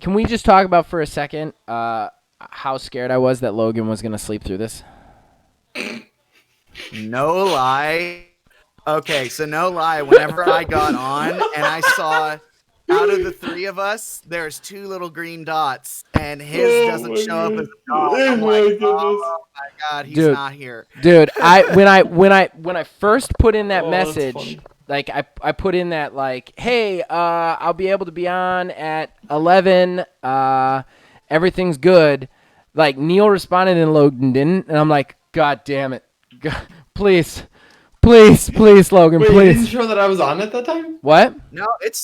can we just talk about for a second how scared I was that Logan was going to sleep through this? No lie. Okay, so no lie. Whenever I got on and I saw out of the three of us, there's two little green dots, and his doesn't show up as a dot. I'm like, oh my god, he's not here. Dude, when I first put in that message, like I put in that like, hey, I'll be able to be on at 11. Everything's good. Like Neil responded and Logan didn't, and I'm like, God damn it, God, please, Logan, Wait, please. It didn't show that I was on at that time? What? No, it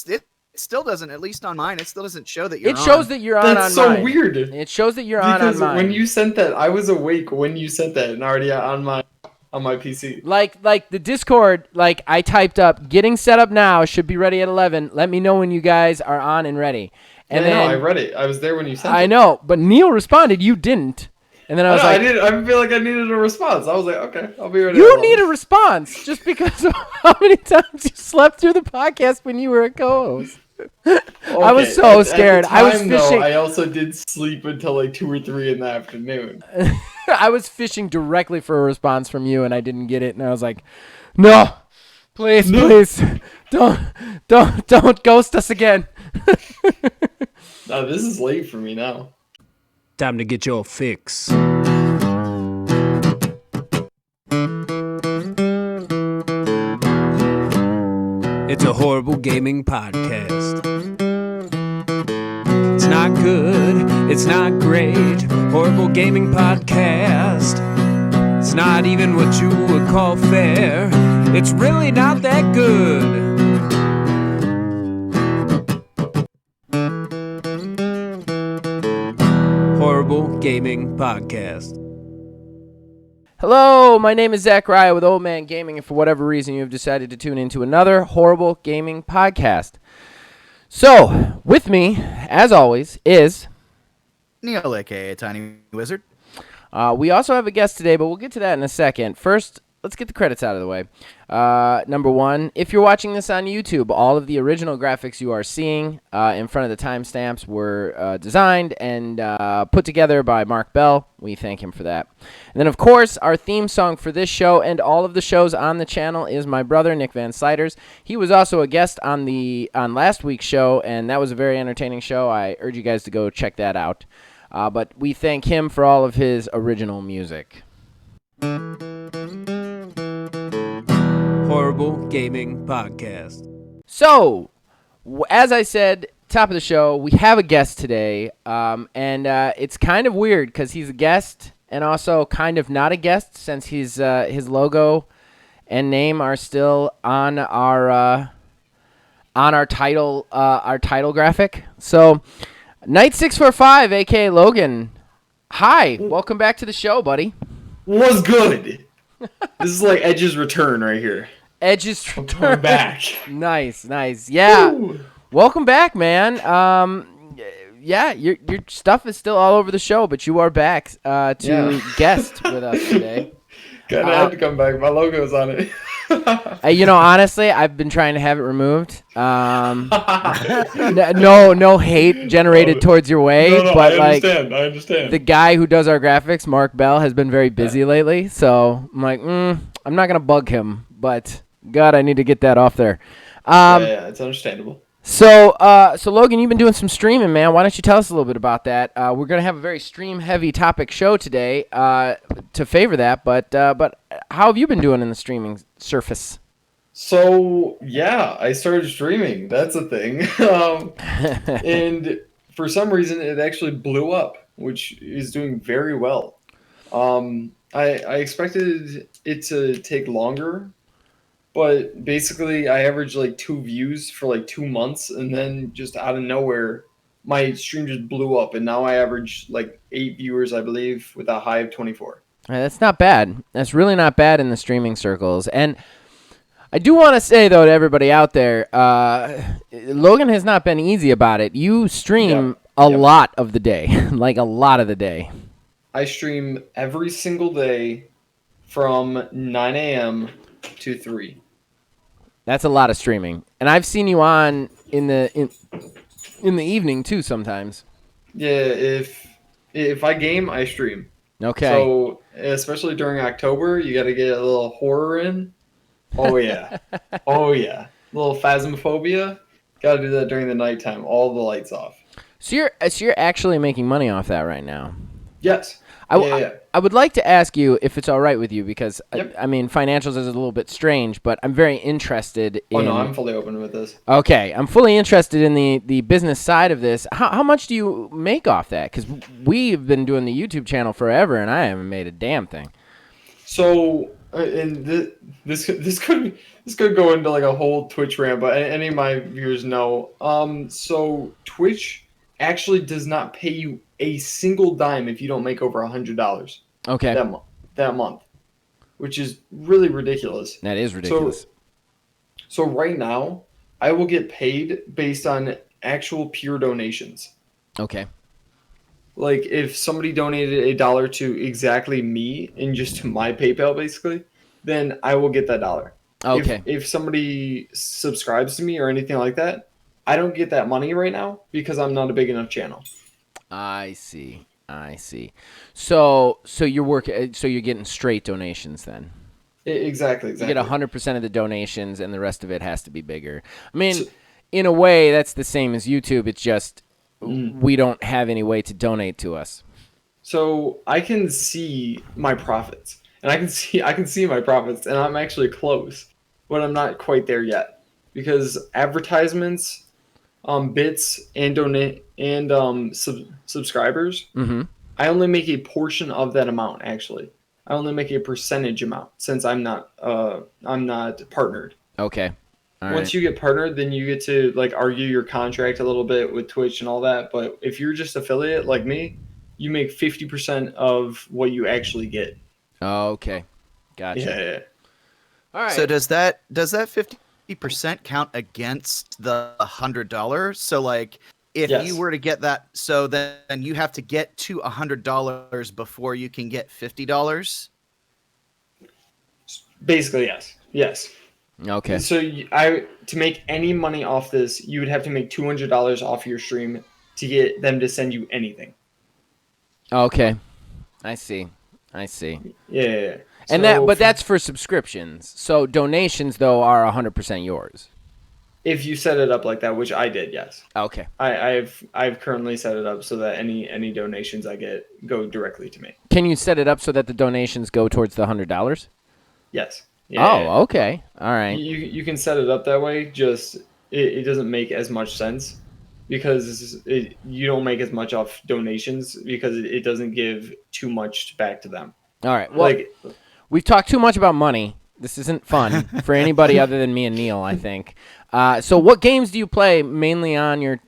still doesn't. At least on mine, it still doesn't show that you're on. It shows that you're on. That's on so mine. weird. It shows that you're because on mine. when you sent that, I was awake when you sent that and already on my PC. Like the Discord, like I typed up, getting set up now, should be ready at 11. Let me know when you guys are on and ready. And then I read it. I was there when you sent it. I know, but Neil responded, you didn't. And then I was like, I feel like I needed a response. I was like, okay, I'll be ready. You need a response just because of how many times you slept through the podcast when you were a co-host. Okay. I was so scared. At the time, I was fishing. Though, I also did sleep until like 2 or 3 in the afternoon. I was fishing directly for a response from you, and I didn't get it. And I was like, "No, please, don't ghost us again." No, this is late for me now. Time to get your fix. It's a horrible gaming podcast. It's not good, it's not great. Horrible gaming podcast. It's not even what you would call fair. It's really not that good. Horrible Gaming Podcast. Hello, my name is Zachariah with Old Man Gaming, and for whatever reason you have decided to tune into another Horrible Gaming Podcast. So, with me, as always, is Neil, aka Tiny Wizard. We also have a guest today, but we'll get to that in a second. First, let's get the credits out of the way. Number one, if you're watching this on YouTube, all of the original graphics you are seeing in front of the timestamps were designed and put together by Mark Bell. We thank him for that. And then, of course, our theme song for this show and all of the shows on the channel is my brother, Nick Van Sliders. He was also a guest on last week's show, and that was a very entertaining show. I urge you guys to go check that out. But we thank him for all of his original music. Horrible Gaming Podcast. So, as I said, top of the show, we have a guest today, and it's kind of weird because he's a guest and also kind of not a guest since his logo and name are still on our title graphic. So, Knights645 AKA Logan, hi, welcome back to the show, buddy. What's good? This is like Edge's return right here. Edge's return. Back. Nice. Yeah. Woo. Welcome back, man. Yeah, your stuff is still all over the show, but you are back to guest with us today. Kinda had to come back. My logo's on it. Honestly, I've been trying to have it removed. No hate generated towards your way, but I understand. The guy who does our graphics, Mark Bell, has been very busy lately, so I'm like, I'm not gonna bug him, but God, I need to get that off there. Yeah, it's understandable. So Logan, you've been doing some streaming, man. Why don't you tell us a little bit about that? We're gonna have a very stream-heavy topic show today to favor that. But how have you been doing in the streaming surface? So yeah, I started streaming. That's a thing, and for some reason, it actually blew up, which is doing very well. I expected it to take longer. But basically, I averaged like 2 views for like 2 months, and then just out of nowhere, my stream just blew up, and now I average like 8 viewers, I believe, with a high of 24. That's not bad. That's really not bad in the streaming circles. And I do want to say, though, to everybody out there, Logan has not been easy about it. You stream a lot of the day, like a lot of the day. I stream every single day from 9 a.m. to 3. That's a lot of streaming, and I've seen you on in the evening too sometimes. Yeah, if I game, I stream. Okay. So especially during October, you got to get a little horror in. Oh yeah, oh yeah, a little phasmophobia. Got to do that during the nighttime. All the lights off. So you're actually making money off that right now. Yes. I, Yeah. w- Yeah. I would like to ask you if it's all right with you because Yep. I mean financials is a little bit strange, but I'm very interested in. Oh no, I'm fully open with this. Okay, I'm fully interested in the business side of this. How much do you make off that? Because we've been doing the YouTube channel forever, and I haven't made a damn thing. So, and this could go into like a whole Twitch rant, but any of my viewers know. So Twitch actually does not pay you a single dime if you don't make over $100 Okay, that month, which is really ridiculous. that is ridiculous. So right now, I will get paid based on actual pure donations. Okay, Like if somebody donated $1 to exactly me and just to my PayPal basically, then I will get that dollar. okay, If somebody subscribes to me or anything like that, I don't get that money right now because I'm not a big enough channel. I see. So you're getting straight donations then. Exactly. You get 100% of the donations, and the rest of it has to be bigger. I mean, So- in a way, that's the same as YouTube. It's just we don't have any way to donate to us. So I can see my profits, and I can see my profits, and I'm actually close, but I'm not quite there yet because advertisements, bits, and donate and subscribers. Mm-hmm. I only make a portion of that amount. Actually, I only make a percentage amount since I'm not partnered. Okay. All right. Once you get partnered, then you get to like argue your contract a little bit with Twitch and all that. But if you're just affiliate like me, you make 50% of what you actually get. Okay. Gotcha. Yeah. All right. So does that 50% count against the $100? So like if Yes. you were to get that, so then you have to get to $100 before you can get $50. Basically, yes. Yes. Okay. So to make any money off this, you would have to make $200 off your stream to get them to send you anything. Okay. I see. Yeah. And that's for subscriptions. So donations though are 100% yours. if you set it up like that, which I did, yes. Okay. I've currently set it up so that any donations I get go directly to me. Can you set it up so that the donations go towards the $100? Yes. Oh, okay. All right. You can set it up that way. Just it doesn't make as much sense because you don't make as much off donations because it doesn't give too much back to them. All right. Well, we've talked too much about money. This isn't fun for anybody other than me and Neil, I think. So what games do you play mainly on your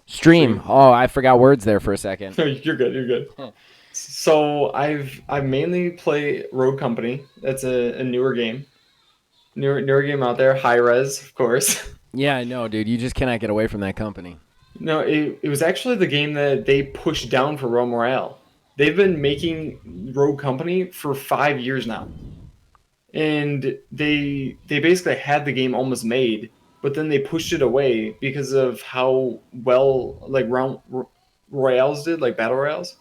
stream? Oh, I forgot words there for a second. You're good. So I mainly play Rogue Company. That's a newer game. Newer game out there. High res, of course. Yeah, I know, dude. You just cannot get away from that company. No, it was actually the game that they pushed down for Realm Royale. They've been making Rogue Company for 5 years now. And they basically had the game almost made, but then they pushed it away because of how well like Realm Royales did, like Battle Royales.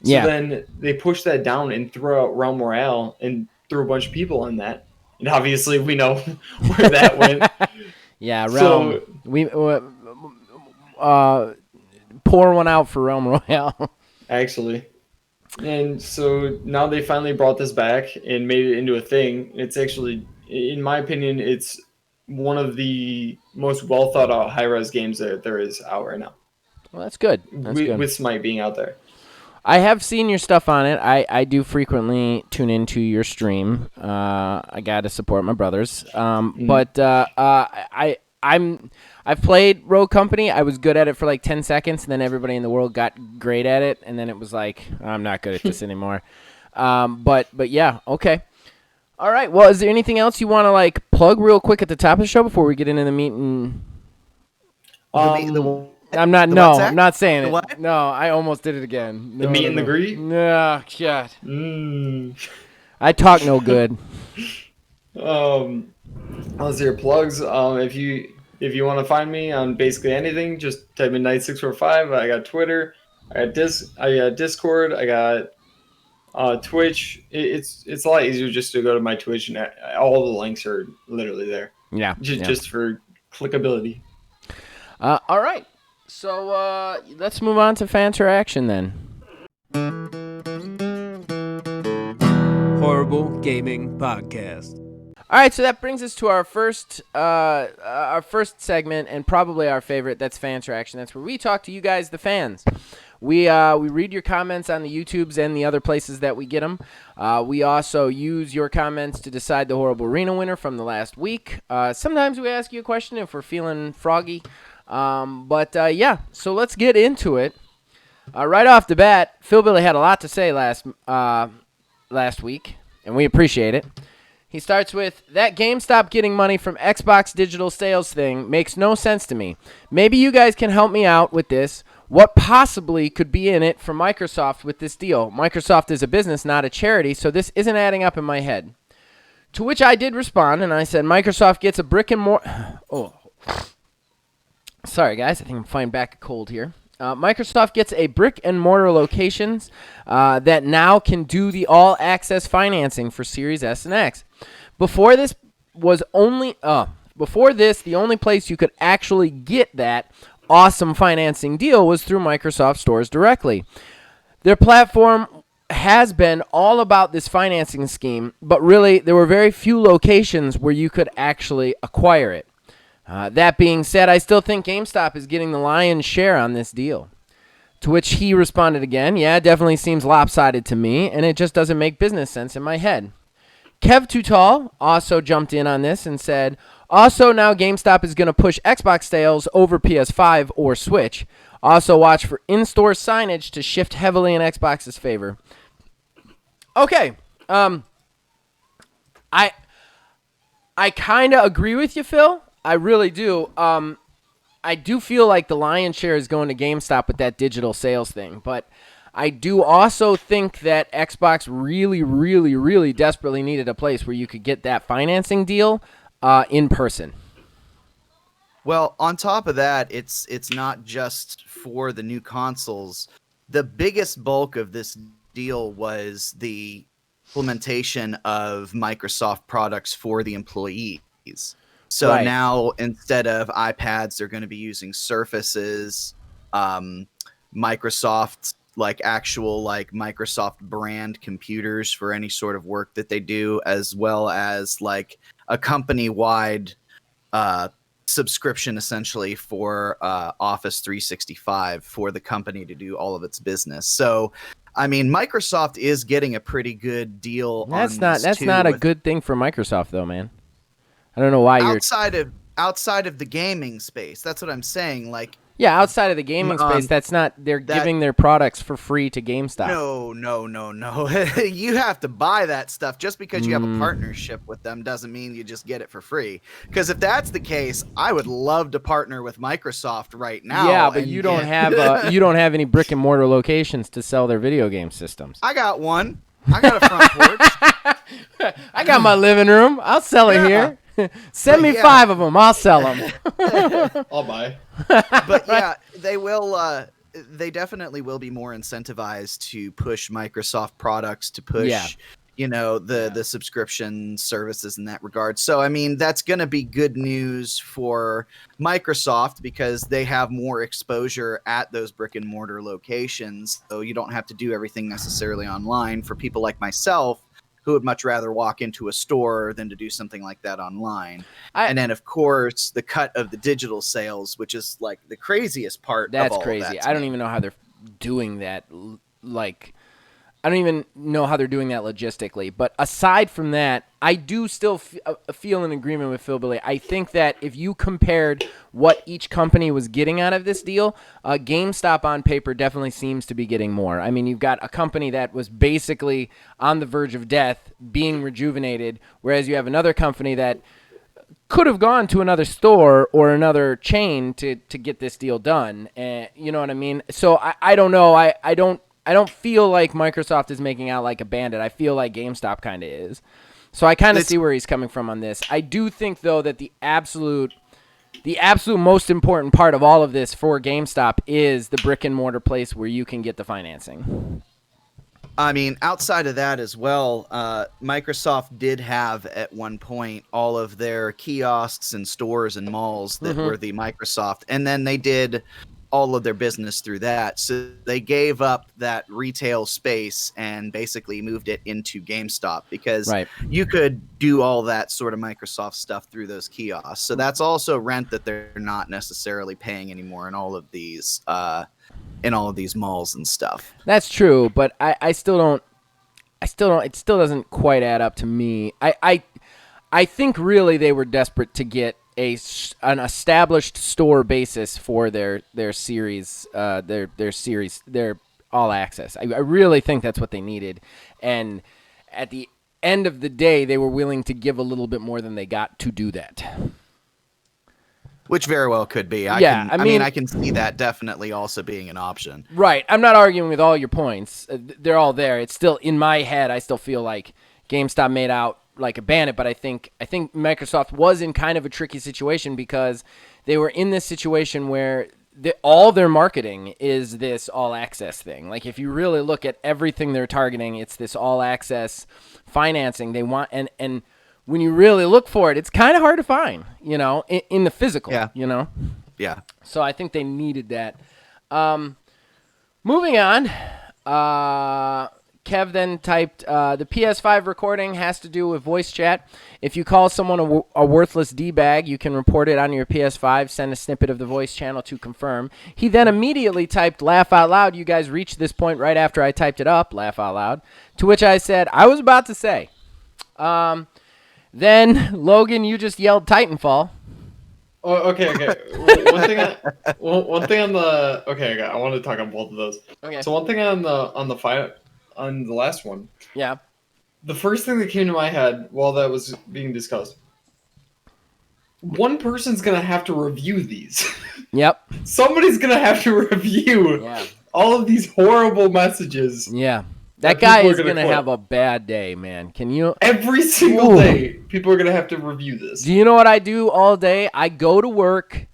So Yeah. then they pushed that down and threw out Realm Royale and threw a bunch of people in that. And obviously we know where that went. Yeah, So- Realm. We pour one out for Realm Royale. Actually. And so now they finally brought this back and made it into a thing. It's actually, in my opinion, it's one of the most well thought out high res games that there is out right now. Well, that's good. That's good. With Smite being out there. I have seen your stuff on it. I do frequently tune into your stream. I gotta support my brothers. But I've played Rogue Company. I was good at it for like 10 seconds, and then everybody in the world got great at it, and then it was like, I'm not good at this anymore. But yeah, okay. All right. Well, is there anything else you want to like plug real quick at the top of the show before we get into the meat and? I'm not. No, I'm not saying The it. what? No, I almost did it again. The meat and the greet? No, God. Mm. I talk no good. Let's hear plugs. If if you want to find me on basically anything, just type in Knights645. I got Twitter, I got Discord, I got Twitch. It's a lot easier just to go to my Twitch, and all the links are literally there. Yeah. Just for clickability. All right. So let's move on to fan interaction then. Horrible Gaming Podcast. All right, so that brings us to our first segment and probably our favorite. That's fan interaction. That's where we talk to you guys, the fans. We read your comments on the YouTubes and the other places that we get them. We also use your comments to decide the Horrible Arena winner from the last week. Sometimes we ask you a question if we're feeling froggy. Yeah, so let's get into it. Right off the bat, Phil Billy had a lot to say last week, and we appreciate it. He starts with, that GameStop getting money from Xbox digital sales thing makes no sense to me. Maybe you guys can help me out with this. What possibly could be in it for Microsoft with this deal? Microsoft is a business, not a charity, so this isn't adding up in my head. To which I did respond, and I said, Microsoft gets a brick and mortar... Oh, sorry, guys. I think I'm fighting back a cold here. Microsoft gets a brick and mortar locations that now can do the all access financing for Series S and X. Before this, the only place you could actually get that awesome financing deal was through Microsoft stores directly. Their platform has been all about this financing scheme, but really there were very few locations where you could actually acquire it. That being said, I still think GameStop is getting the lion's share on this deal. To which he responded again, yeah, it definitely seems lopsided to me, and it just doesn't make business sense in my head. Kev Too Tall also jumped in on this and said, also now GameStop is going to push Xbox sales over PS5 or Switch. Also watch for in-store signage to shift heavily in Xbox's favor. Okay, I kind of agree with you, Phil. I really do. I do feel like the lion's share is going to GameStop with that digital sales thing, but I do also think that Xbox really, really, really desperately needed a place where you could get that financing deal in person. Well, on top of that, it's not just for the new consoles. The biggest bulk of this deal was the implementation of Microsoft products for the employees. So Right. now instead of iPads, they're going to be using Surfaces, Microsoft, like actual like Microsoft brand computers for any sort of work that they do, as well as like a company-wide subscription essentially for Office 365 for the company to do all of its business. So, I mean, Microsoft is getting a pretty good deal. That's not a good thing for Microsoft, though, man. I don't know why you're outside of the gaming space. That's what I'm saying. Like, yeah, outside of the gaming space, that's not. They're giving their products for free to GameStop. No. You have to buy that stuff. Just because you have a partnership with them doesn't mean you just get it for free. Because if that's the case, I would love to partner with Microsoft right now. Yeah, but you don't have any brick and mortar locations to sell their video game systems. I got one. I got a front porch. I got my living room. I'll sell it here. Send me 5 of them. I'll sell them. I'll buy. But yeah, they will. They definitely will be more incentivized to push Microsoft products, to push, the subscription services in that regard. So I mean, that's going to be good news for Microsoft because they have more exposure at those brick and mortar locations. So you don't have to do everything necessarily online. For people like myself, who would much rather walk into a store than to do something like that online. And then, of course, the cut of the digital sales, which is like the craziest part. That's of all crazy. That I don't even know how they're doing that. I don't even know how they're doing that logistically. But aside from that, I do still feel in agreement with Phil Billy. I think that if you compared what each company was getting out of this deal, GameStop on paper definitely seems to be getting more. I mean, you've got a company that was basically on the verge of death being rejuvenated, whereas you have another company that could have gone to another store or another chain to get this deal done. You know what I mean? So I don't know. I don't feel like Microsoft is making out like a bandit. I feel like GameStop kind of is. So I kind of see where he's coming from on this. I do think, though, that the absolute the absolute most important part of all of this for GameStop is the brick and mortar place where you can get the financing. I mean, outside of that as well, Microsoft did have at one point all of their kiosks and stores and malls that were the Microsoft, and then they did all of their business through that. So they gave up that retail space and basically moved it into GameStop because you could do all that sort of Microsoft stuff through those kiosks. So that's also rent that they're not necessarily paying anymore in all of these malls and stuff. That's true, but I still don't. It still doesn't quite add up to me. I think really they were desperate to get an established store basis for their series, their all access. I really think that's what they needed, and at the end of the day, they were willing to give a little bit more than they got to do that. Which very well could be. I mean, I can see that definitely also being an option. Right. I'm not arguing with all your points. They're all there. It's still in my head. I still feel like GameStop made out like a bandit, but I think Microsoft was in kind of a tricky situation because they were in this situation where all their marketing is this all access thing. Like if you really look at everything they're targeting, it's this all access financing they want, and when you really look for it, it's kind of hard to find, in the physical, Yeah. So I think they needed that. Moving on, Kev then typed, the PS5 recording has to do with voice chat. If you call someone a worthless D-bag, you can report it on your PS5, send a snippet of the voice channel to confirm. He then immediately typed, laugh out loud. You guys reached this point right after I typed it up, laugh out loud, to which I said, I was about to say. Then, Logan, you just yelled Titanfall. Oh, okay. One thing on the okay. I want to talk on both of those. Okay. So one thing on the last one. Yeah. The first thing that came to my head while that was being discussed. One person's gonna have to review these. Yep. Somebody's gonna have to review all of these horrible messages. Yeah. That guy is going to have a bad day, man. Can you? Every single day, people are going to have to review this. Do you know what I do all day? I go to work,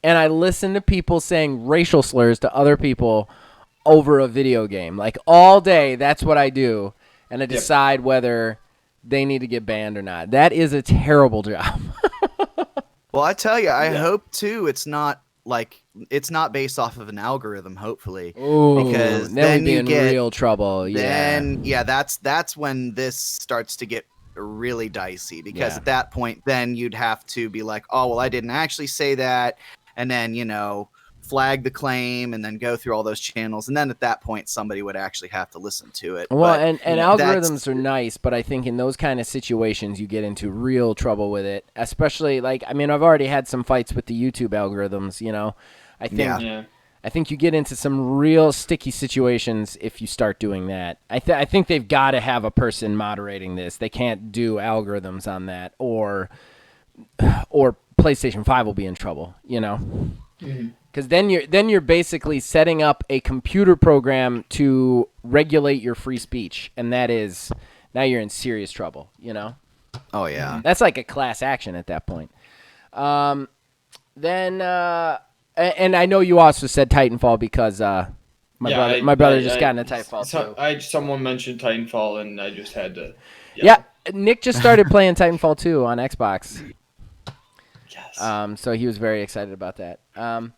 and I listen to people saying racial slurs to other people over a video game. Like, all day, that's what I do. And I decide whether they need to get banned or not. That is a terrible job. Well, I tell you, I hope, too, it's not based off of an algorithm, hopefully. Ooh, because then we'd be in real trouble. That's when this starts to get really dicey, because at that point, then you'd have to be like, oh, well, I didn't actually say that, and then, flag the claim and then go through all those channels, and then at that point somebody would actually have to listen to it. Well, and algorithms are nice, but I think in those kind of situations you get into real trouble with it, especially I've already had some fights with the YouTube algorithms. I think you get into some real sticky situations if you start doing that. I think they've got to have a person moderating this. They can't do algorithms on that, or PlayStation 5 will be in trouble. Because then you're basically setting up a computer program to regulate your free speech, and that is, now you're in serious trouble. Oh yeah, that's like a class action at that point. Then and I know you also said Titanfall because my brother just got into Titanfall too. Someone mentioned Titanfall, and I just had to. Yeah, Nick just started playing Titanfall 2 on Xbox. Yes. So he was very excited about that. I'm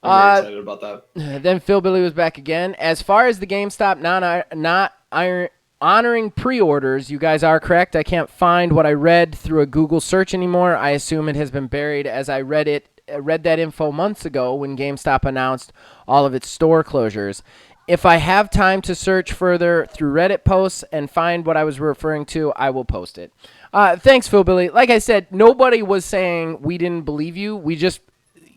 very excited about that. Then Phil Billy was back again. As far as the GameStop not honoring pre-orders, you guys are correct. I can't find what I read through a Google search anymore. I assume it has been buried, as I read that info months ago when GameStop announced all of its store closures. If I have time to search further through Reddit posts and find what I was referring to, I will post it. Thanks, Phil Billy. Like I said, nobody was saying we didn't believe you. We just,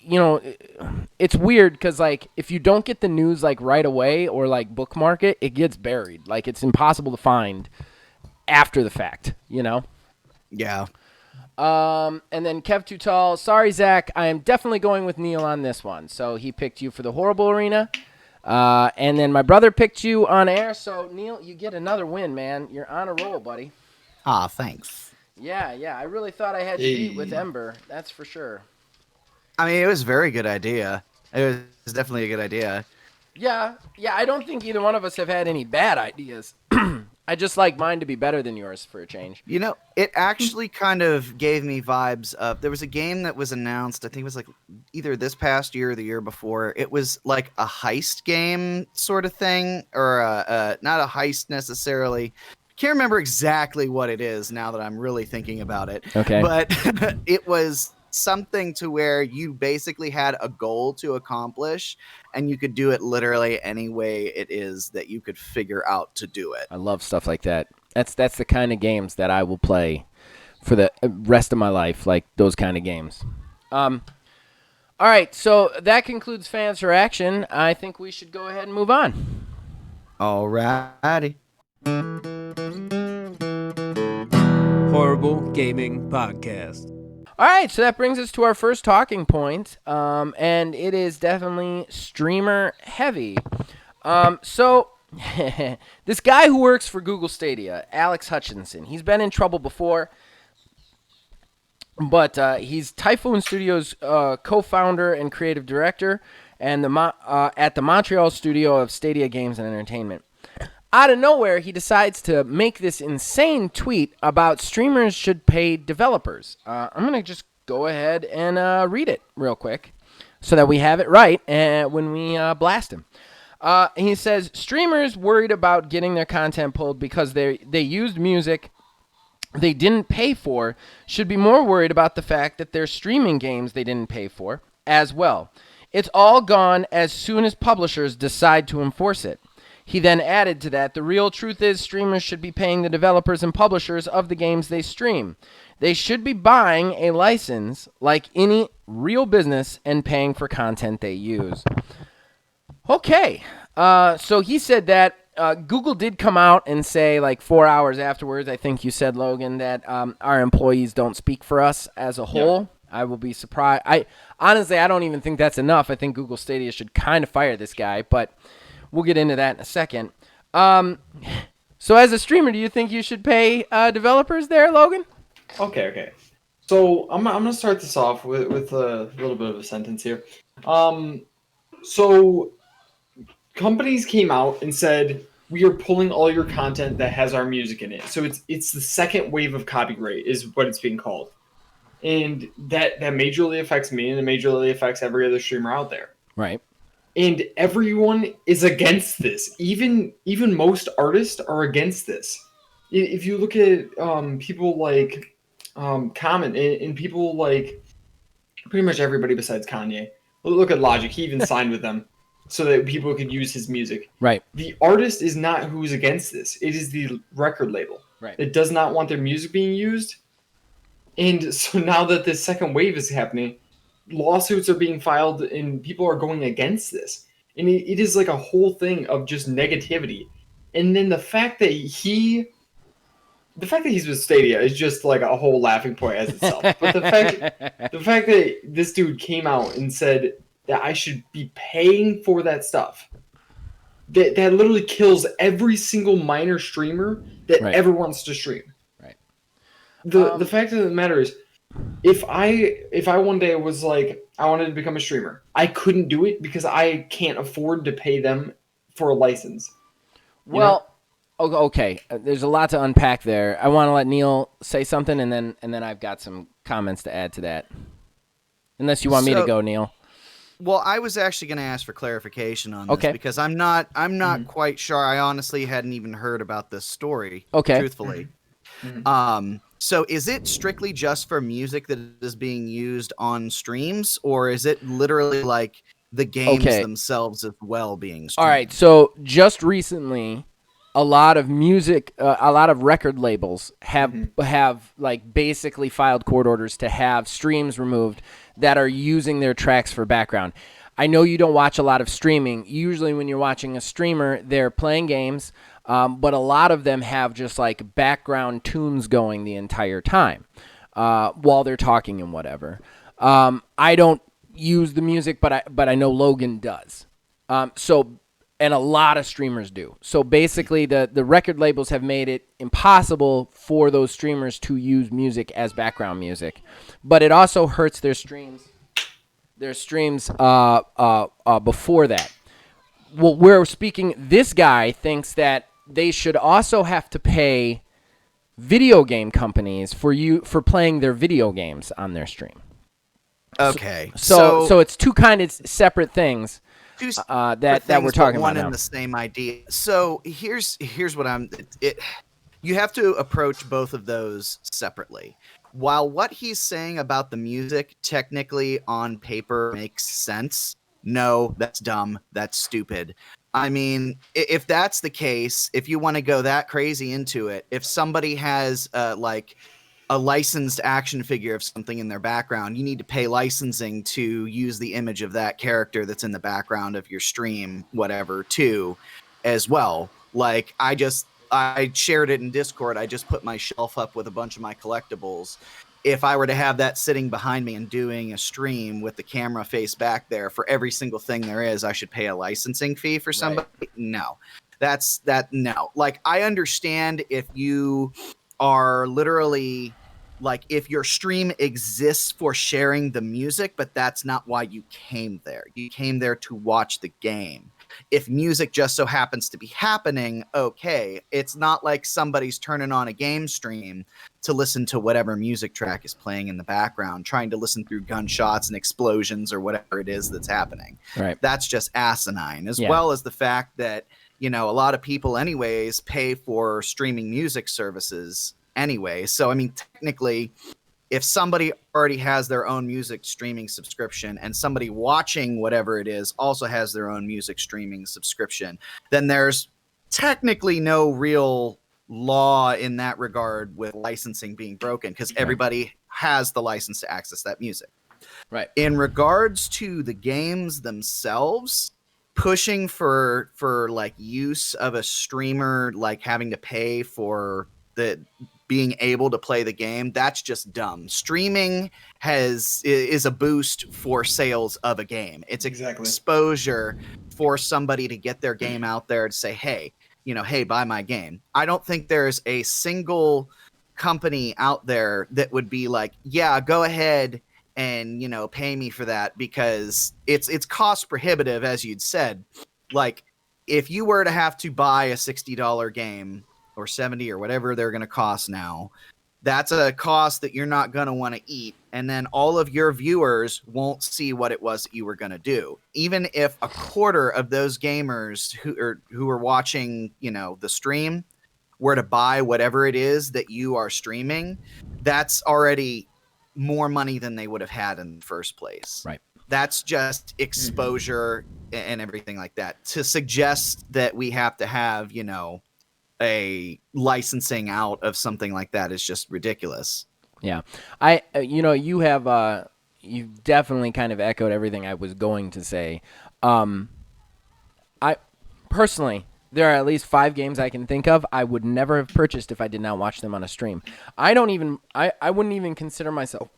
it's weird because, if you don't get the news, right away or, bookmark it, it gets buried. It's impossible to find after the fact, Yeah. And then Kev Too Tall, sorry, Zach, I am definitely going with Neil on this one. So he picked you for the Horrible Arena. And then my brother picked you on air. So, Neil, you get another win, man. You're on a roll, buddy. Ah, thanks. Yeah. I really thought I had you beat with Ember. That's for sure. I mean, it was a very good idea. It was definitely a good idea. Yeah, I don't think either one of us have had any bad ideas. I just like mine to be better than yours for a change. You know, it actually kind of gave me vibes of there was a game that was announced, I think it was like either this past year or the year before. It was like a heist game sort of thing, or not a heist necessarily. Can't remember exactly what it is now that I'm really thinking about it. Okay. But it was something to where you basically had a goal to accomplish and you could do it literally any way it is that you could figure out to do it. I love stuff like that. That's the kind of games that I will play for the rest of my life, like those kind of games. All right, so that concludes Fans for Action. I think we should go ahead and move on. Alrighty. Horrible Gaming Podcast. All right, so that brings us to our first talking point, and it is definitely streamer heavy. So this guy who works for Google Stadia, Alex Hutchinson, he's been in trouble before, but he's Typhoon Studios' co-founder and creative director, and at the Montreal studio of Stadia Games and Entertainment. Out of nowhere, he decides to make this insane tweet about streamers should pay developers. I'm going to just go ahead and read it real quick so that we have it right when we blast him. He says, streamers worried about getting their content pulled because they used music they didn't pay for should be more worried about the fact that they're streaming games they didn't pay for as well. It's all gone as soon as publishers decide to enforce it. He then added to that, the real truth is streamers should be paying the developers and publishers of the games they stream. They should be buying a license like any real business and paying for content they use. Okay, so he said that Google did come out and say like 4 hours afterwards, I think you said, Logan, that our employees don't speak for us as a whole. Yep. I will be surprised. Honestly, I don't even think that's enough. I think Google Stadia should kind of fire this guy, but we'll get into that in a second. So as a streamer, do you think you should pay developers there, Logan? Okay. So I'm gonna start this off with a little bit of a sentence here. So companies came out and said, we are pulling all your content that has our music in it. So it's the second wave of copyright is what it's being called. And that majorly affects me, and it majorly affects every other streamer out there. Right. And everyone is against this. Even most artists are against this. If you look at people like Common and people like pretty much everybody besides Kanye. Look at Logic. He even signed with them so that people could use his music. Right. The artist is not who's against this. It is the record label. Right. It does not want their music being used. And so now that this second wave is happening, lawsuits are being filed and people are going against this. And it is like a whole thing of just negativity. And then the fact that he's with Stadia is just like a whole laughing point as itself. But the fact that this dude came out and said that I should be paying for that stuff, that literally kills every single minor streamer that ever wants to stream. Right. The fact of the matter is, if I one day was like, I wanted to become a streamer, I couldn't do it because I can't afford to pay them for a license. Well, okay. There's a lot to unpack there. I want to let Neil say something, and then I've got some comments to add to that. Unless you want me to go, Neil. Well, I was actually going to ask for clarification on this because I'm not quite sure. I honestly hadn't even heard about this story. Okay. Truthfully. Mm-hmm. So is it strictly just for music that is being used on streams, or is it literally like the games themselves as well being streamed? All right. So just recently, a lot of music, a lot of record labels have like basically filed court orders to have streams removed that are using their tracks for background. I know you don't watch a lot of streaming. Usually when you're watching a streamer, they're playing games, but a lot of them have just like background tunes going the entire time while they're talking and whatever. I don't use the music, but I know Logan does. And a lot of streamers do. So basically, the record labels have made it impossible for those streamers to use music as background music. But it also hurts their streams. streams before that. Well, we're speaking. This guy thinks that they should also have to pay video game companies for playing their video games on their stream. Okay. So it's two kind of separate things that we're talking about one now. and the same idea. So here's what you have to approach both of those separately. While what he's saying about the music technically on paper makes sense, no, that's dumb. That's stupid. I mean, if that's the case, if you want to go that crazy into it, if somebody has like a licensed action figure of something in their background, you need to pay licensing to use the image of that character that's in the background of your stream, whatever, too, as well. Like I shared it in Discord. I just put my shelf up with a bunch of my collectibles. If I were to have that sitting behind me and doing a stream with the camera face back there for every single thing there is, I should pay a licensing fee for somebody? Right. No. No. Like, I understand if you are literally like, if your stream exists for sharing the music, but that's not why you came there. You came there to watch the game. If music just so happens to be happening, okay. It's not like somebody's turning on a game stream to listen to whatever music track is playing in the background, trying to listen through gunshots and explosions or whatever it is that's happening. Right. That's just asinine, as well as the fact that, a lot of people anyways pay for streaming music services anyway. So, I mean, technically, if somebody already has their own music streaming subscription and somebody watching whatever it is also has their own music streaming subscription, then there's technically no real law in that regard with licensing being broken, because everybody has the license to access that music. Right. In regards to the games themselves, pushing for like use of a streamer, like having to pay for the being able to play the game, that's just dumb. Streaming is a boost for sales of a game. It's exposure for somebody to get their game out there to say, hey, hey, buy my game. I don't think there's a single company out there that would be like, yeah, go ahead and, pay me for that, because it's cost prohibitive, as you'd said. Like, if you were to have to buy a $60 game or 70 or whatever they're going to cost now, that's a cost that you're not going to want to eat. And then all of your viewers won't see what it was that you were going to do. Even if a quarter of those gamers who are watching, the stream were to buy whatever it is that you are streaming, that's already more money than they would have had in the first place. Right. That's just exposure and everything like that. To suggest that we have to have, a licensing out of something like that is just ridiculous. Yeah. You've definitely kind of echoed everything I was going to say. I personally, there are at least 5 games I can think of I would never have purchased if I did not watch them on a stream. I wouldn't even consider myself,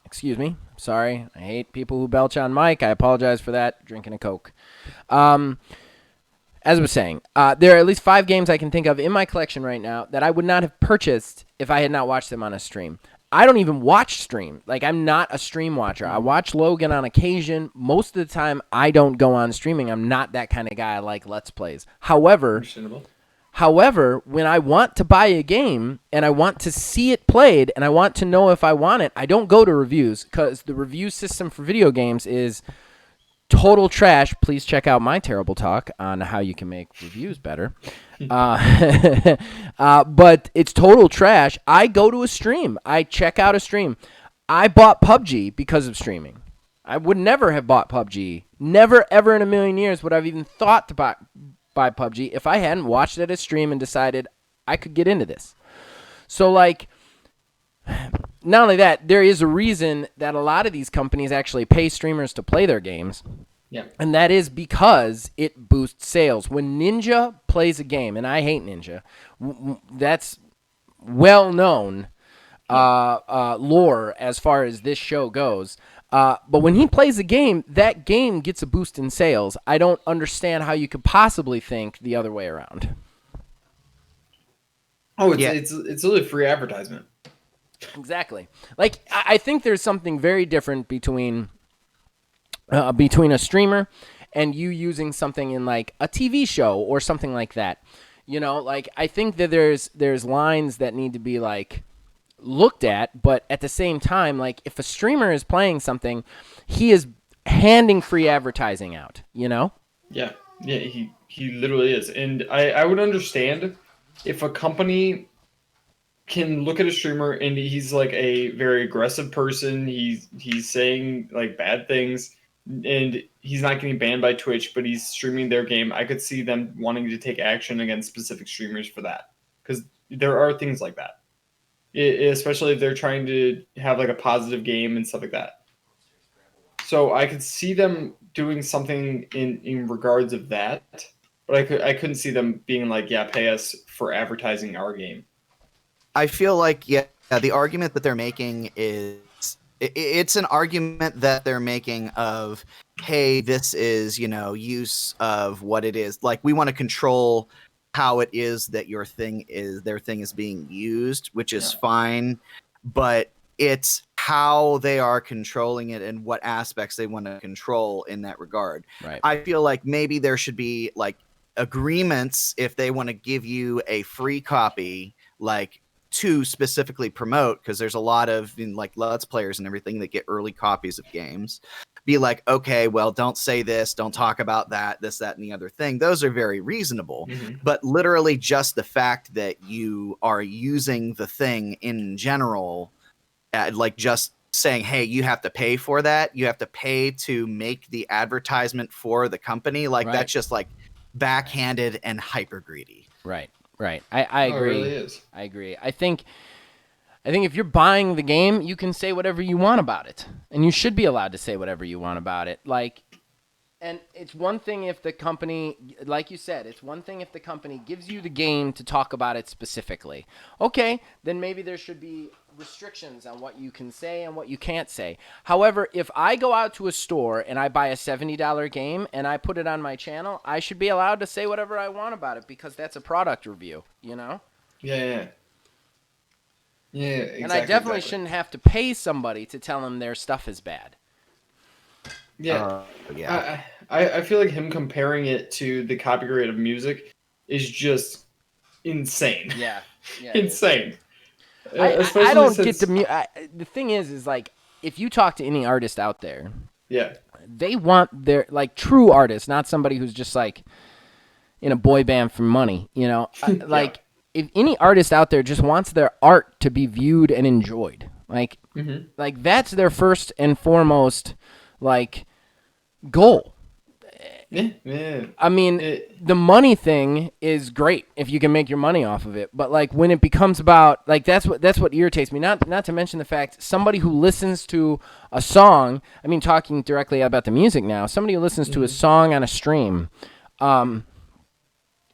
excuse me, sorry, I hate people who belch on mic. I apologize for that, drinking a Coke. As I was saying, there are at least 5 games I can think of in my collection right now that I would not have purchased if I had not watched them on a stream. I don't even watch stream. Like, I'm not a stream watcher. I watch Logan on occasion. Most of the time, I don't go on streaming. I'm not that kind of guy. I like Let's Plays. However, when I want to buy a game and I want to see it played and I want to know if I want it, I don't go to reviews, because the review system for video games is total trash. Please check out my terrible talk on how you can make reviews better. But it's total trash. I go to a stream. I check out a stream. I bought PUBG because of streaming. I would never have bought PUBG. Never, ever in a million years would I have even thought to buy PUBG if I hadn't watched it at a stream and decided I could get into this. So, like, not only that, there is a reason that a lot of these companies actually pay streamers to play their games. Yeah. And that is because it boosts sales. When Ninja plays a game, and I hate Ninja, that's well-known lore as far as this show goes. But when he plays a game, that game gets a boost in sales. I don't understand how you could possibly think the other way around. Oh, it's really free advertisement. Exactly. Like, I think there's something very different between between a streamer and you using something in like a TV show or something like that. You know, like I think that there's lines that need to be like looked at, but at the same time, like if a streamer is playing something, he is handing free advertising out, you know? Yeah, yeah, he literally is, and I would understand if a company can look at a streamer and he's like a very aggressive person. He's saying like bad things, and he's not getting banned by Twitch, but he's streaming their game. I could see them wanting to take action against specific streamers for that, because there are things like that, especially if they're trying to have like a positive game and stuff like that. So I could see them doing something in regards of that, but I couldn't see them being like, yeah, pay us for advertising our game. I feel like, yeah, the argument that they're making is it's an argument that they're making of, hey, this is, use of what it is. Like, we want to control how it is that their thing is being used, which is fine, but it's how they are controlling it and what aspects they want to control in that regard. Right. I feel like maybe there should be like agreements if they want to give you a free copy, like to specifically promote, because there's a lot of like Let's Players and everything that get early copies of games. Be like, okay, well, don't say this, don't talk about that, this, that, and the other thing. Those are very reasonable. Mm-hmm. But literally just the fact that you are using the thing in general, like just saying, hey, you have to pay for that. You have to pay to make the advertisement for the company. Like, that's just like backhanded and hyper greedy. Right. I agree. It really is. I agree. I think if you're buying the game, you can say whatever you want about it, and you should be allowed to say whatever you want about it. Like, and it's one thing if the company, like you said, it's one thing if the company gives you the game to talk about it specifically. Okay, then maybe there should be restrictions on what you can say and what you can't say. However, if I go out to a store and I buy a $70 game and I put it on my channel, I should be allowed to say whatever I want about it because that's a product review, you know? Yeah, exactly. And I definitely shouldn't have to pay somebody to tell them their stuff is bad. Yeah. I feel like him comparing it to the copyright of music is just insane. Yeah. Insane. I don't get the thing is like, if you talk to any artist out there, they want their, like, true artists, not somebody who's just like in a boy band for money, you know? Like, if any artist out there just wants their art to be viewed and enjoyed, like, like that's their first and foremost, like, goal. Yeah. I mean, the money thing is great if you can make your money off of it, but like when it becomes about, like, that's what irritates me. Not to mention the fact somebody who listens to a song. I mean, talking directly about the music now. Somebody who listens to a song on a stream, and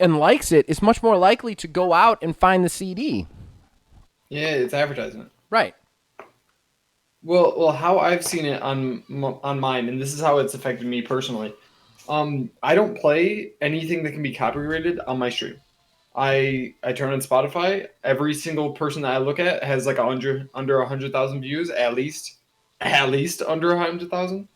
likes it is much more likely to go out and find the CD. Yeah, it's advertisement. Right. Well, how I've seen it on mine, and this is how it's affected me personally. I don't play anything that can be copyrighted on my stream. I turn on Spotify. Every single person that I look at has like under 100,000 views, at least under 100,000.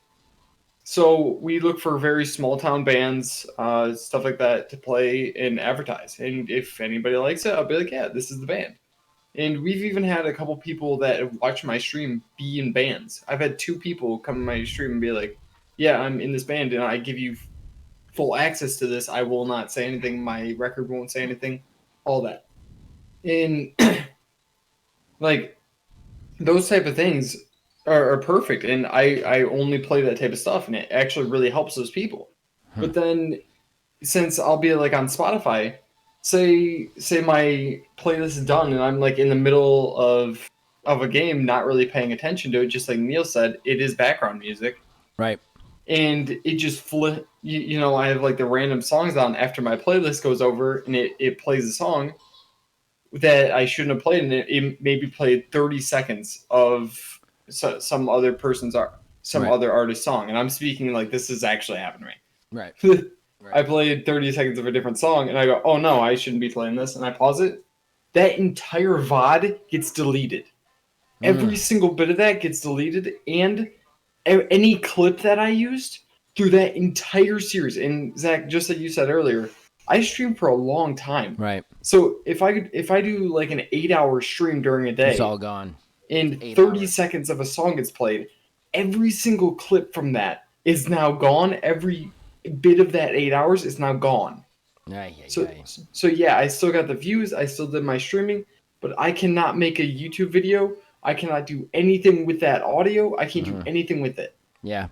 So we look for very small town bands, stuff like that, to play and advertise. And if anybody likes it, I'll be like, yeah, this is the band. And we've even had a couple people that have watched my stream be in bands. I've had 2 people come to my stream and be like, yeah, I'm in this band and I give you full access to this. I will not say anything. My record won't say anything. All that. And like those type of things are perfect. And I only play that type of stuff, and it actually really helps those people. But then since I'll be like on Spotify, say my playlist is done and I'm like in the middle of a game, not really paying attention to it, just like Neil said, it is background music. Right. And it just you know, I have like the random songs on after my playlist goes over, and it plays a song that I shouldn't have played, and it maybe played 30 seconds of some other person's other artist's song. And I'm speaking like this is actually happening to me. Right. I played 30 seconds of a different song, and I go, oh no, I shouldn't be playing this, and I pause it. That entire VOD gets deleted. Every single bit of that gets deleted, and any clip that I used through that entire series. And Zach, just like you said earlier, I stream for a long time. Right. So if I do like an 8-hour stream during a day, It's all gone. and 8 30 hours. seconds of a song gets played, every single clip from that is now gone. Every bit of that 8 hours is now gone. So yeah, I still got the views. I still did my streaming, but I cannot make a YouTube video. I cannot do anything with that audio. I can't do anything with it. Yeah.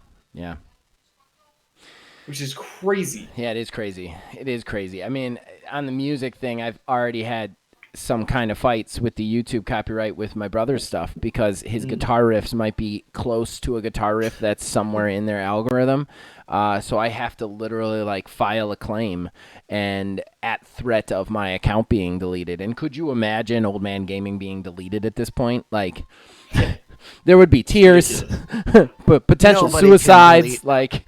Which is crazy. Yeah, it is crazy. It is crazy. I mean, on the music thing, I've already had some kind of fights with the YouTube copyright with my brother's stuff because his guitar riffs might be close to a guitar riff that's somewhere in their algorithm. So I have to literally like file a claim and at threat of my account being deleted. And could you imagine Old Man Gaming being deleted at this point? Like there would be tears, but potential Nobody suicides. Like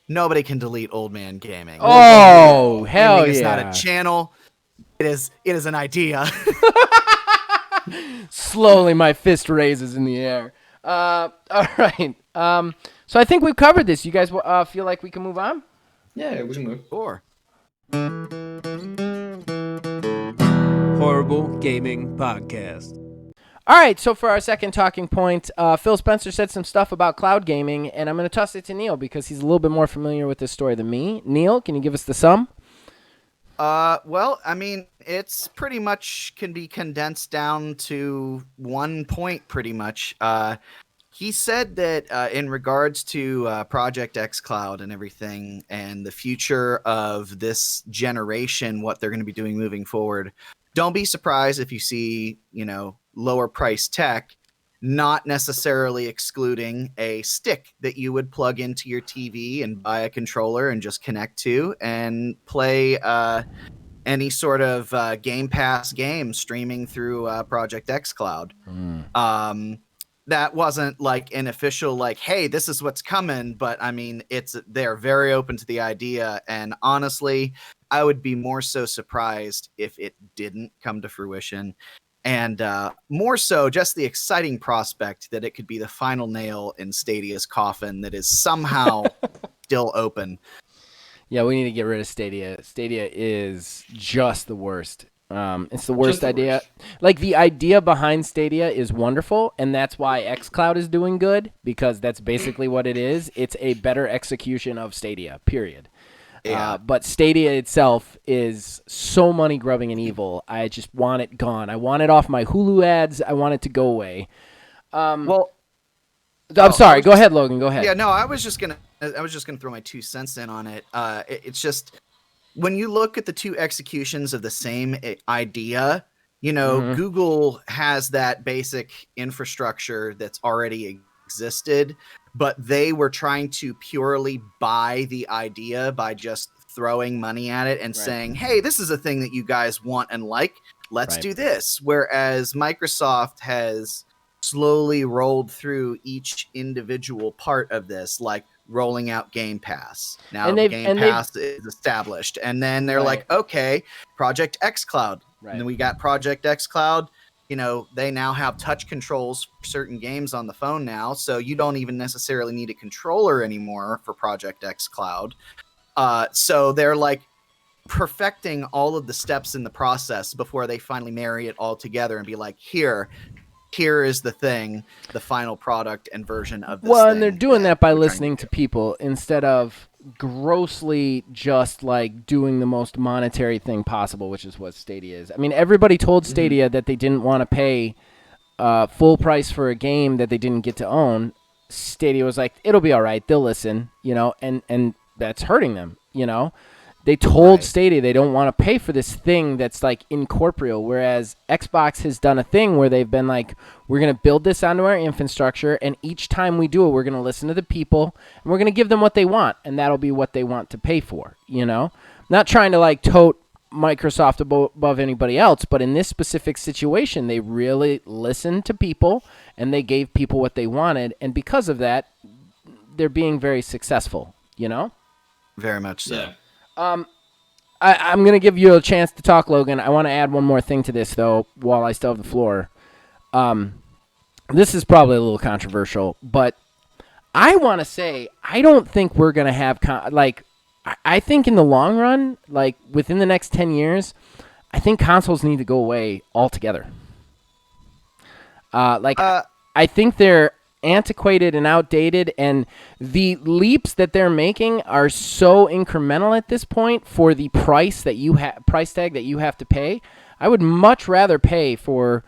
nobody can delete Old Man Gaming. oh hell Gaming yeah! It's not a channel. It is an idea. Slowly, my fist raises in the air. All right. So I think we've covered this. You guys feel like we can move on? Yeah, we can move. Sure. Horrible Gaming Podcast. All right. So for our second talking point, Phil Spencer said some stuff about cloud gaming, and I'm going to toss it to Neil because he's a little bit more familiar with this story than me. Neil, can you give us the sum? Well, I mean, it's pretty much can be condensed down to one point, pretty much. He said that in regards to Project xCloud and everything and the future of this generation, what they're going to be doing moving forward, don't be surprised if you see, lower price tech, not necessarily excluding a stick that you would plug into your TV and buy a controller and just connect to and play any sort of Game Pass game streaming through Project xCloud. That wasn't like an official, like, hey, this is what's coming. But I mean, they're very open to the idea. And honestly, I would be more so surprised if it didn't come to fruition. And more so just the exciting prospect that it could be the final nail in Stadia's coffin that is somehow still open. Yeah, we need to get rid of Stadia. Stadia is just the worst. It's the worst idea. Worst. Like, the idea behind Stadia is wonderful, and that's why xCloud is doing good, because that's basically what it is. It's a better execution of Stadia, period. Yeah. But Stadia itself is so money-grubbing and evil. I just want it gone. I want it off my Hulu ads. I want it to go away. Well, I'm sorry. Go ahead, Logan. Go ahead. yeah, no, I was just gonna throw my 2 cents in on it. It's just when you look at the two executions of the same idea, Google has that basic infrastructure that's already existed, but they were trying to purely buy the idea by just throwing money at it and saying, hey, this is a thing that you guys want and like. Let's do this. Whereas Microsoft has slowly rolled through each individual part of this, like rolling out Game Pass. Now Game Pass is established. And then they're like, okay, Project xCloud. And then we got Project xCloud. They now have touch controls for certain games on the phone now. So you don't even necessarily need a controller anymore for Project xCloud. So they're like perfecting all of the steps in the process before they finally marry it all together and be like, here is the thing, the final product and version of this thing. And they're doing that by listening to people instead of grossly just like doing the most monetary thing possible, which is what Stadia is. I mean, everybody told Stadia that they didn't want to pay full price for a game that they didn't get to own. Stadia was like, it'll be all right. They'll listen, and that's hurting them, They told Stadia they don't want to pay for this thing that's like incorporeal, whereas Xbox has done a thing where they've been like, we're going to build this onto our infrastructure, and each time we do it, we're going to listen to the people, and we're going to give them what they want, and that'll be what they want to pay for, Not trying to like tote Microsoft above anybody else, but in this specific situation, they really listened to people, and they gave people what they wanted, and because of that, they're being very successful, Very much so. Yeah. I'm going to give you a chance to talk, Logan. I want to add one more thing to this, though, while I still have the floor. This is probably a little controversial, but I want to say I don't think we're gonna have I think in the long run, like within the next 10 years, I think consoles need to go away altogether. I think they're antiquated and outdated, and the leaps that they're making are so incremental at this point for the price tag that you have to pay. I would much rather pay for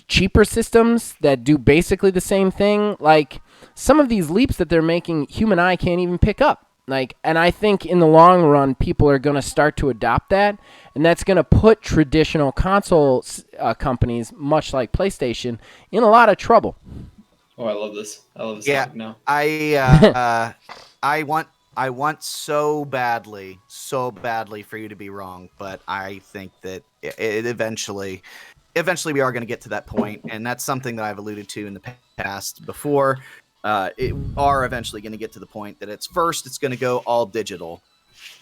cheaper systems that do basically the same thing. Like some of these leaps that they're making, human eye can't even pick up. And I think in the long run, people are going to start to adopt that, and that's going to put traditional console companies, much like PlayStation, in a lot of trouble. Oh, I love this. I love this Yeah, topic now. I want so badly for you to be wrong, but I think that it eventually we are going to get to that point, and that's something that I've alluded to in the past before. It are eventually going to get to the point that it's going to go all digital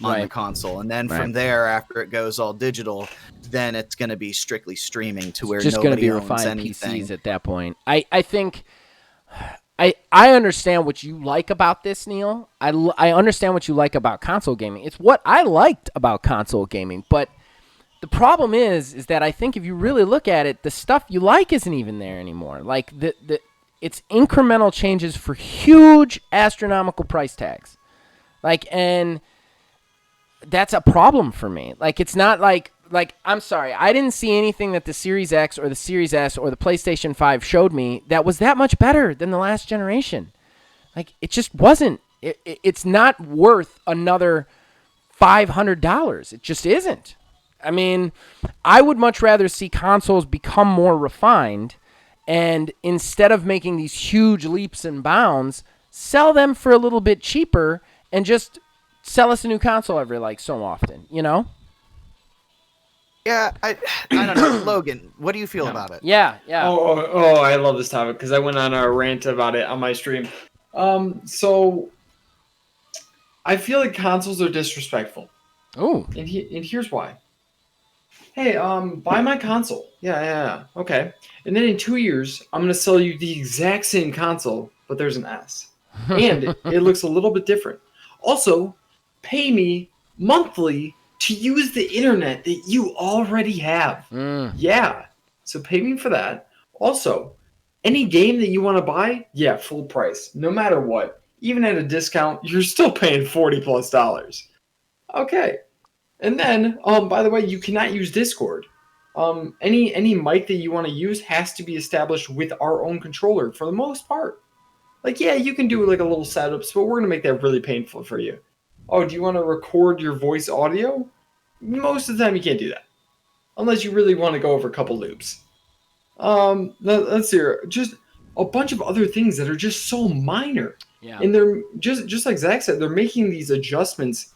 on the console, and then from there, after it goes all digital, then it's going to be strictly streaming to where just going to be owns refined anything. PCs at that point. I think I understand what you like about this, Neil. I understand what you like about console gaming. It's what I liked about console gaming, but the problem is that I think if you really look at it, the stuff you like isn't even there anymore. Like it's incremental changes for huge astronomical price tags. And that's a problem for me. It's not like I'm sorry, I didn't see anything that the Series X or the Series S or the PlayStation 5 showed me that was that much better than the last generation. It just wasn't. It's not worth another $500. It just isn't. I mean, I would much rather see consoles become more refined, and instead of making these huge leaps and bounds, sell them for a little bit cheaper and just sell us a new console every so often, you know? Yeah, I don't know. Logan, what do you feel about it? Yeah. Oh, I love this topic because I went on a rant about it on my stream. So I feel like consoles are disrespectful. Oh. And here's why. Hey, buy my console. Yeah. Okay. And then in 2 years, I'm going to sell you the exact same console, but there's an S. And it looks a little bit different. Also, pay me monthly to use the internet that you already have. Yeah. So pay me for that. Also, any game that you want to buy, yeah, full price. No matter what. Even at a discount, you're still paying $40+. Okay. And then, by the way, you cannot use Discord. Any mic that you want to use has to be established with our own controller for the most part. Yeah, you can do a little setups, but we're gonna make that really painful for you. Oh, do you want to record your voice audio? Most of the time, you can't do that, unless you really want to go over a couple loops. Let's see here. Just a bunch of other things that are just so minor. Yeah. And they're just like Zach said, they're making these adjustments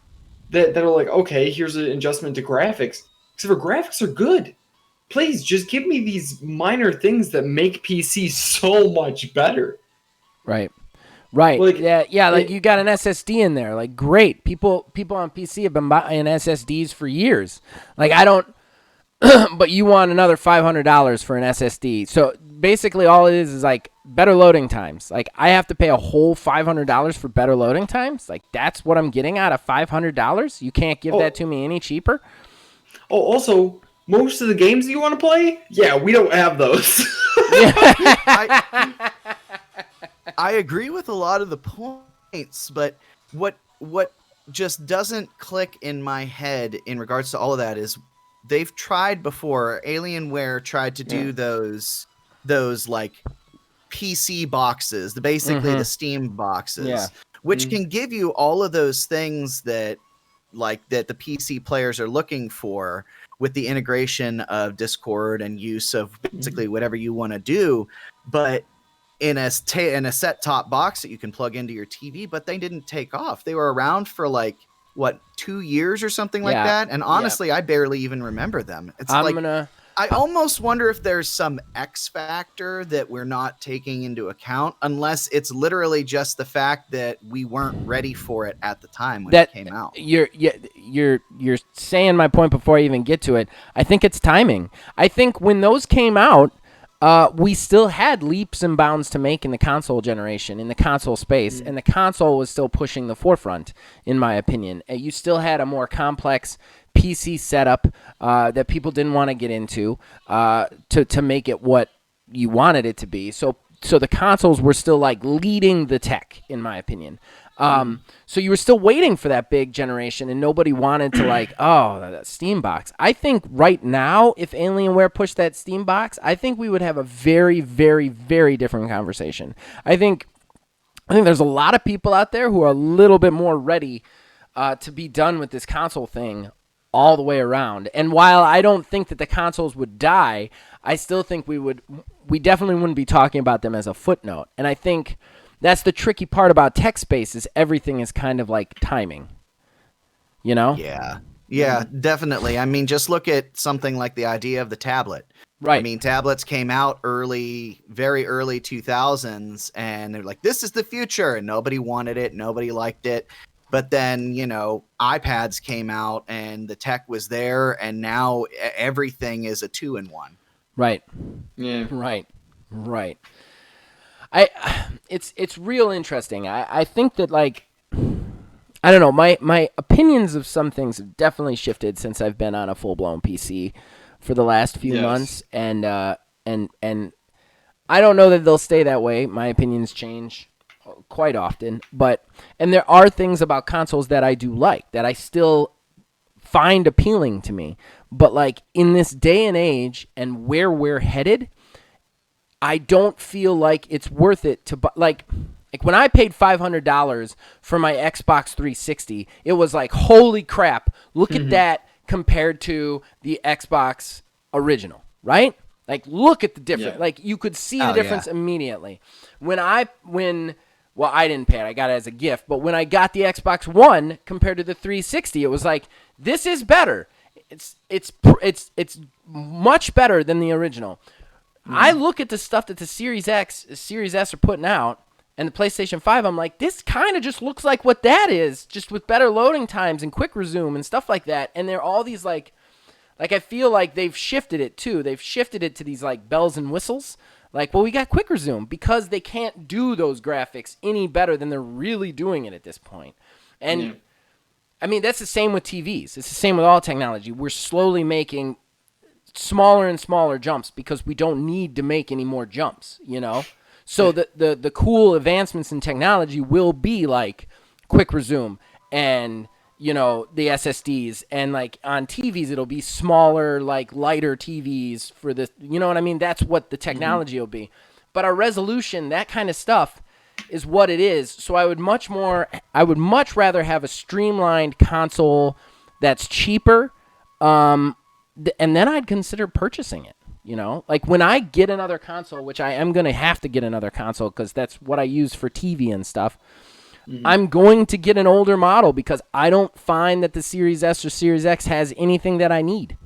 that are okay, here's an adjustment to graphics. Except for graphics are good. Please, just give me these minor things that make PC so much better. Right. Yeah. You got an SSD in there. Great. People on PC have been buying SSDs for years. I don't. But you want another $500 for an SSD. So basically, all it is better loading times. I have to pay a whole $500 for better loading times. That's what I'm getting out of $500. You can't give that to me any cheaper. Oh, also, most of the games you want to play, yeah, we don't have those. I agree with a lot of the points, but what just doesn't click in my head in regards to all of that is they've tried before. Alienware tried to do those PC boxes, basically the Steam boxes, which can give you all of those things that the PC players are looking for with the integration of Discord and use of basically whatever you want to do, but in a set-top box that you can plug into your TV. But they didn't take off. They were around for 2 years or something like that, and honestly, I barely even remember them. It's I almost wonder if there's some X factor that we're not taking into account, unless it's literally just the fact that we weren't ready for it at the time when it came out. You're saying my point before I even get to it. I think it's timing. I think when those came out, we still had leaps and bounds to make in the console generation, in the console space, and the console was still pushing the forefront, in my opinion. You still had a more complex PC setup that people didn't want to get into to make it what you wanted it to be. So the consoles were still like leading the tech, in my opinion. So you were still waiting for that big generation, and nobody wanted to like, oh, that Steam box. I think right now, if Alienware pushed that Steam box, I think we would have a very, very, very different conversation. I think there's a lot of people out there who are a little bit more ready to be done with this console thing all the way around. And while I don't think that the consoles would die, I still think we definitely wouldn't be talking about them as a footnote. And I think that's the tricky part about tech space is everything is kind of like timing, you know? Yeah, definitely. I mean, just look at something like the idea of the tablet. Right. I mean, tablets came out very early 2000s, and they're like, this is the future, and nobody wanted it. Nobody liked it. But then, iPads came out and the tech was there, and now everything is a 2-in-1. Right. Yeah. Right. It's real interesting. I think that, like, I don't know, my opinions of some things have definitely shifted since I've been on a full-blown PC for the last few months, and I don't know that they'll stay that way. My opinions change quite often, and there are things about consoles that I do like, that I still find appealing to me. But like in this day and age and where we're headed, I don't feel like it's worth it to buy. Like when I paid $500 for my Xbox 360, it was like, holy crap, look at that compared to the Xbox original, right? Like, look at the difference. Yeah. Like, you could see the difference immediately. Well, I didn't pay it. I got it as a gift. But when I got the Xbox One compared to the 360, it was like, this is better. It's much better than the original. I look at the stuff that the Series S are putting out, and the PlayStation 5, I'm like, this kind of just looks like what that is, just with better loading times and quick resume and stuff like that. And they're all these, like I feel like they've shifted it, too. They've shifted it to these, like, bells and whistles. Like, well, we got quick resume because they can't do those graphics any better than they're really doing it at this point. And, I mean, that's the same with TVs. It's the same with all technology. We're slowly making smaller and smaller jumps because we don't need to make any more jumps, So the cool advancements in technology will be like quick resume and the SSDs, and like on TVs it'll be smaller, like lighter TVs for the, you know what I mean? That's what the technology will be. But our resolution, that kind of stuff is what it is. So I would much rather have a streamlined console that's cheaper, and then I'd consider purchasing it. Like when I get another console, which I am going to have to get another console because that's what I use for TV and stuff, I'm going to get an older model because I don't find that the Series S or Series X has anything that I need.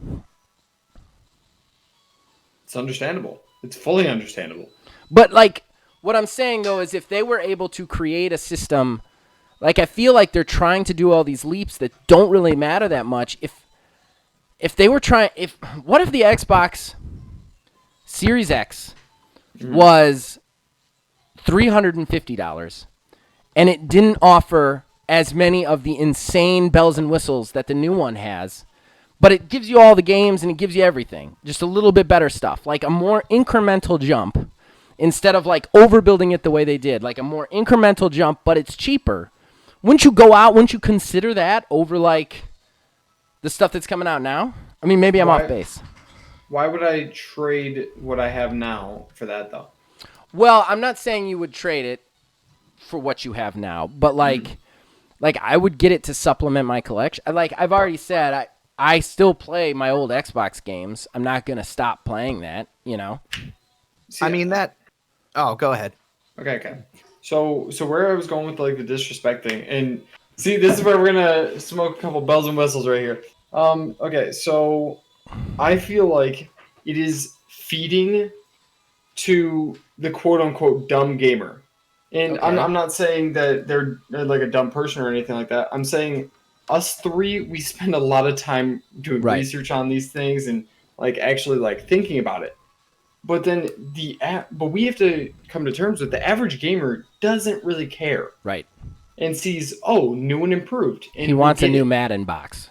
It's understandable. It's fully understandable. But like what I'm saying, though, is if they were able to create a system, like I feel like they're trying to do all these leaps that don't really matter that much. If they were what if the Xbox Series X was $350 and it didn't offer as many of the insane bells and whistles that the new one has, but it gives you all the games and it gives you everything, just a little bit better stuff, like a more incremental jump instead of like overbuilding it the way they did, like a more incremental jump, but it's cheaper. Wouldn't you consider that over like the stuff that's coming out now? I mean, maybe I'm off base. Why would I trade what I have now for that, though? Well, I'm not saying you would trade it for what you have now, but like I would get it to supplement my collection. Like I've already said, I still play my old Xbox games. I'm not going to stop playing that, See, I mean that. Oh, go ahead. Okay. So where I was going with like the disrespect thing, and see, this is where we're gonna smoke a couple bells and whistles right here. Okay, so I feel like it is feeding to the quote unquote dumb gamer. And okay. I'm not saying that they're like a dumb person or anything like that. I'm saying us three, we spend a lot of time doing research on these things and like actually like thinking about it. But then but we have to come to terms with the average gamer doesn't really care Right. and sees, oh, new and improved. And He wants a new Madden box.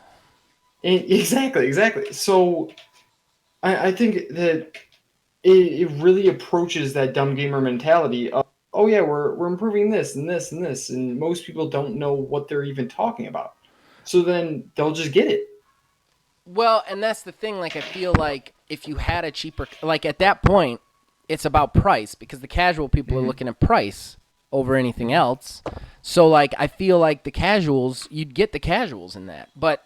Exactly. So I think that it really approaches that dumb gamer mentality of, oh yeah, we're improving this and this and this, and most people don't know what they're even talking about. So then they'll just get it. Well, and that's the thing. Like, I feel like if you had a cheaper, like at that point, it's about price because the casual people are looking at price over anything else. So, like, I feel like the casuals, you'd get the casuals in that. But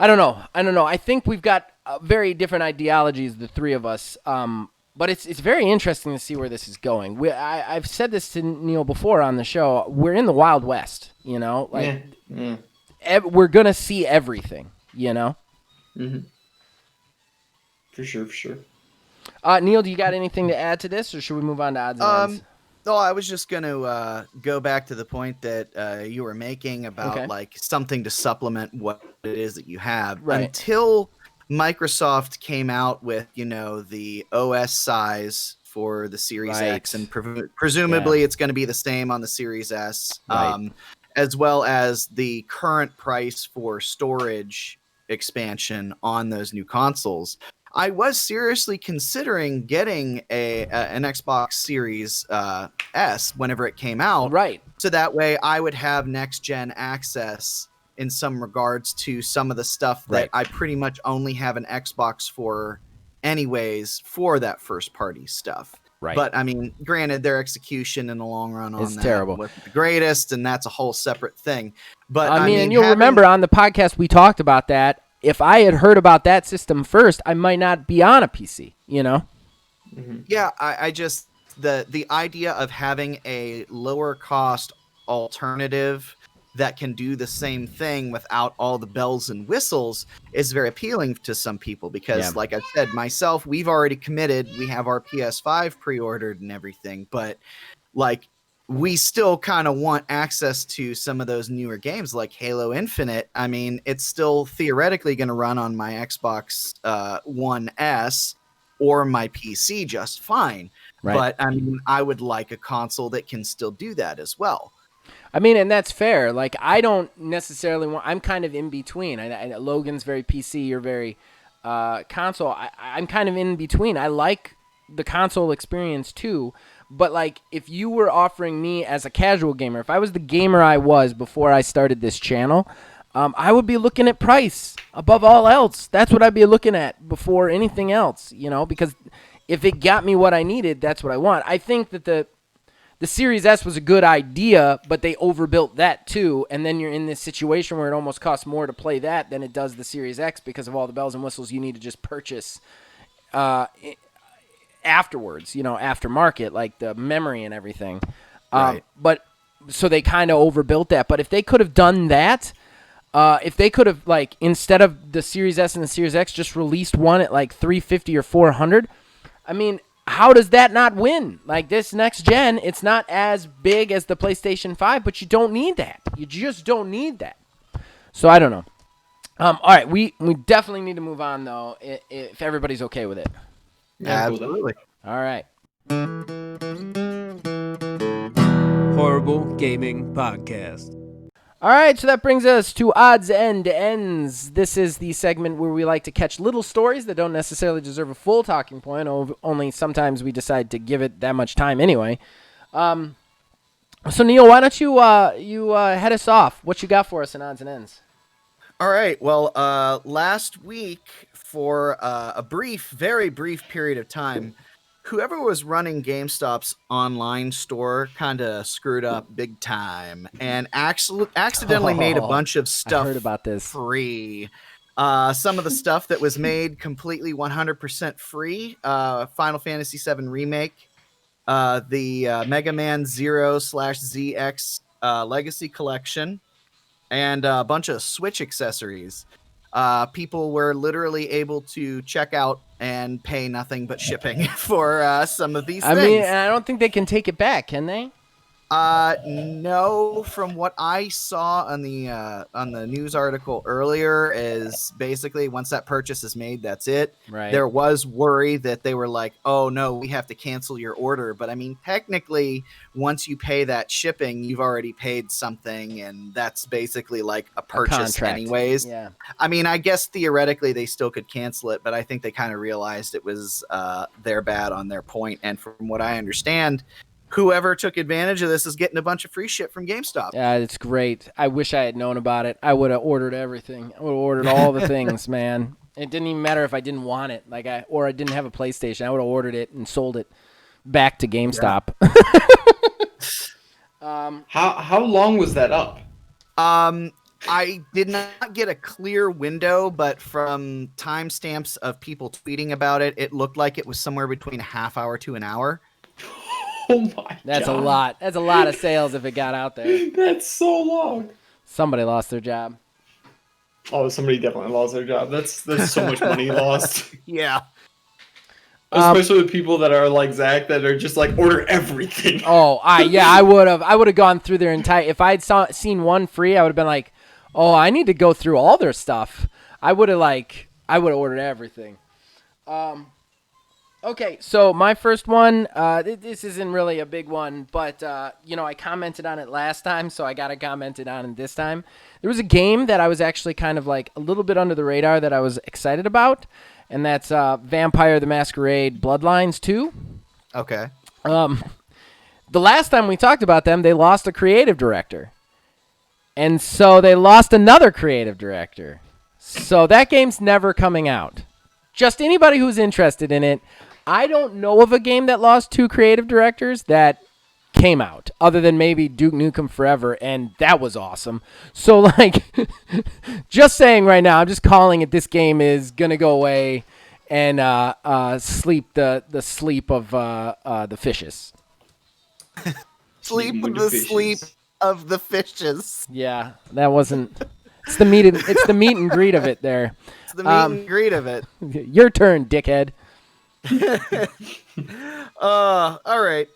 I don't know. I think we've got very different ideologies, the three of us. But it's very interesting to see where this is going. I've said this to Neil before on the show. We're in the Wild West, you know? Like, we're going to see everything, you know? Mm-hmm. For sure. Neil, do you got anything to add to this, or should we move on to odds and ends? No, I was just going to go back to the point that you were making about like something to supplement what it is that you have. Right. Until Microsoft came out with, you know, the OS size for the Series X, and presumably it's going to be the same on the Series S, as well as the current price for storage expansion on those new consoles. I was seriously considering getting an Xbox Series S whenever it came out. Right. So that way I would have next-gen access in some regards to some of the stuff that I pretty much only have an Xbox for anyways for that first-party stuff. Right. But, I mean, granted, their execution in the long run on that terrible. wasn't the greatest, and that's a whole separate thing. But I mean, and you'll remember on the podcast we talked about that. If I had heard about that system first, I might not be on a PC, you know? Mm-hmm. Yeah, I just, the idea of having a lower cost alternative that can do the same thing without all the bells and whistles is very appealing to some people because, like I said, myself, we've already committed. We have our PS5 pre-ordered and everything, but like we still kind of want access to some of those newer games like Halo Infinite. I mean, it's still theoretically going to run on my Xbox One S or my PC just fine. Right. But I mean, I would like a console that can still do that as well. I mean, and that's fair. Like, I don't necessarily want... I'm kind of in between. Logan's very PC. You're very console. I'm kind of in between. I like the console experience, too. But, like, if you were offering me as a casual gamer, if I was the gamer I was before I started this channel, I would be looking at price above all else. That's what I'd be looking at before anything else, you know, because if it got me what I needed, that's what I want. I think that the Series S was a good idea, but they overbuilt that too, and then you're in this situation where it almost costs more to play that than it does the Series X because of all the bells and whistles you need to just purchase afterwards, you know, aftermarket, like the memory and everything. But so they kind of overbuilt that. But if they could have done that, if they could have, like, instead of the Series S and the Series X, just released one at like $350 or $400, I mean, how does that not win? Like, this next gen, it's not as big as the PlayStation 5, but you don't need that. You just don't need that. So I don't know. All right, we definitely need to move on, though, if everybody's okay with it. Absolutely. All right. Horrible Gaming Podcast. All right, so that brings us to Odds and Ends. This is the segment where we like to catch little stories that don't necessarily deserve a full talking point, only sometimes we decide to give it that much time anyway. So, Neil, why don't you head us off? What you got for us in Odds and Ends? All right, well, last week, for a very brief period of time, whoever was running GameStop's online store kind of screwed up big time and accidentally made a bunch of stuff free. Some of the stuff that was made completely 100% free, Final Fantasy VII Remake, the Mega Man 0/ZX Legacy Collection, and a bunch of Switch accessories. People were literally able to check out and pay nothing but shipping for some of these things. I mean, I don't think they can take it back, can they? No. From what I saw on the news article earlier, is basically once that purchase is made, that's it. Right. There was worry that they were like, "Oh no, we have to cancel your order." But I mean, technically, once you pay that shipping, you've already paid something, and that's basically like a purchase, contract. anyways. Yeah. I mean, I guess theoretically they still could cancel it, but I think they kind of realized it was their bad on their point. And from what I understand, whoever took advantage of this is getting a bunch of free shit from GameStop. Yeah, it's great. I wish I had known about it. I would have ordered everything. I would have ordered all the things, man. It didn't even matter if I didn't want it, or I didn't have a PlayStation. I would have ordered it and sold it back to GameStop. Yeah. How long was that up? I did not get a clear window, but from timestamps of people tweeting about it, it looked like it was somewhere between a half hour to an hour. Oh my That's God. a lot. That's a lot of sales if it got out there. That's so long. Somebody lost their job. Oh, somebody definitely lost their job. That's so much money lost. Yeah. Especially with people that are like Zach, that are just like order everything. Oh, I would have gone through their entire. If I'd seen one free, I would have been like, oh, I need to go through all their stuff. I would have ordered everything. Okay, so my first one, this isn't really a big one, but, I commented on it last time, so I got to comment it on it this time. There was a game that I was actually kind of like a little bit under the radar that I was excited about, and that's Vampire the Masquerade Bloodlines 2. Okay. The last time we talked about them, they lost a creative director. And so they lost another creative director. So that game's never coming out. Just anybody who's interested in it, I don't know of a game that lost two creative directors that came out, other than maybe Duke Nukem Forever, and that was awesome. So, like, just saying right now, I'm just calling it this game is going to go away and sleep the sleep of the fishes. Sleep of the fishes. Yeah, that wasn't... It's the meet and greet of it there. It's the meet and greet of it. Your turn, dickhead. All right.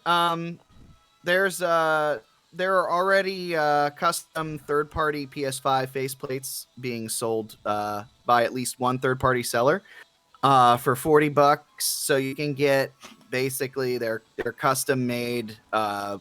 There are already custom third-party PS5 faceplates being sold by at least one third-party seller for $40. So you can get basically they're custom made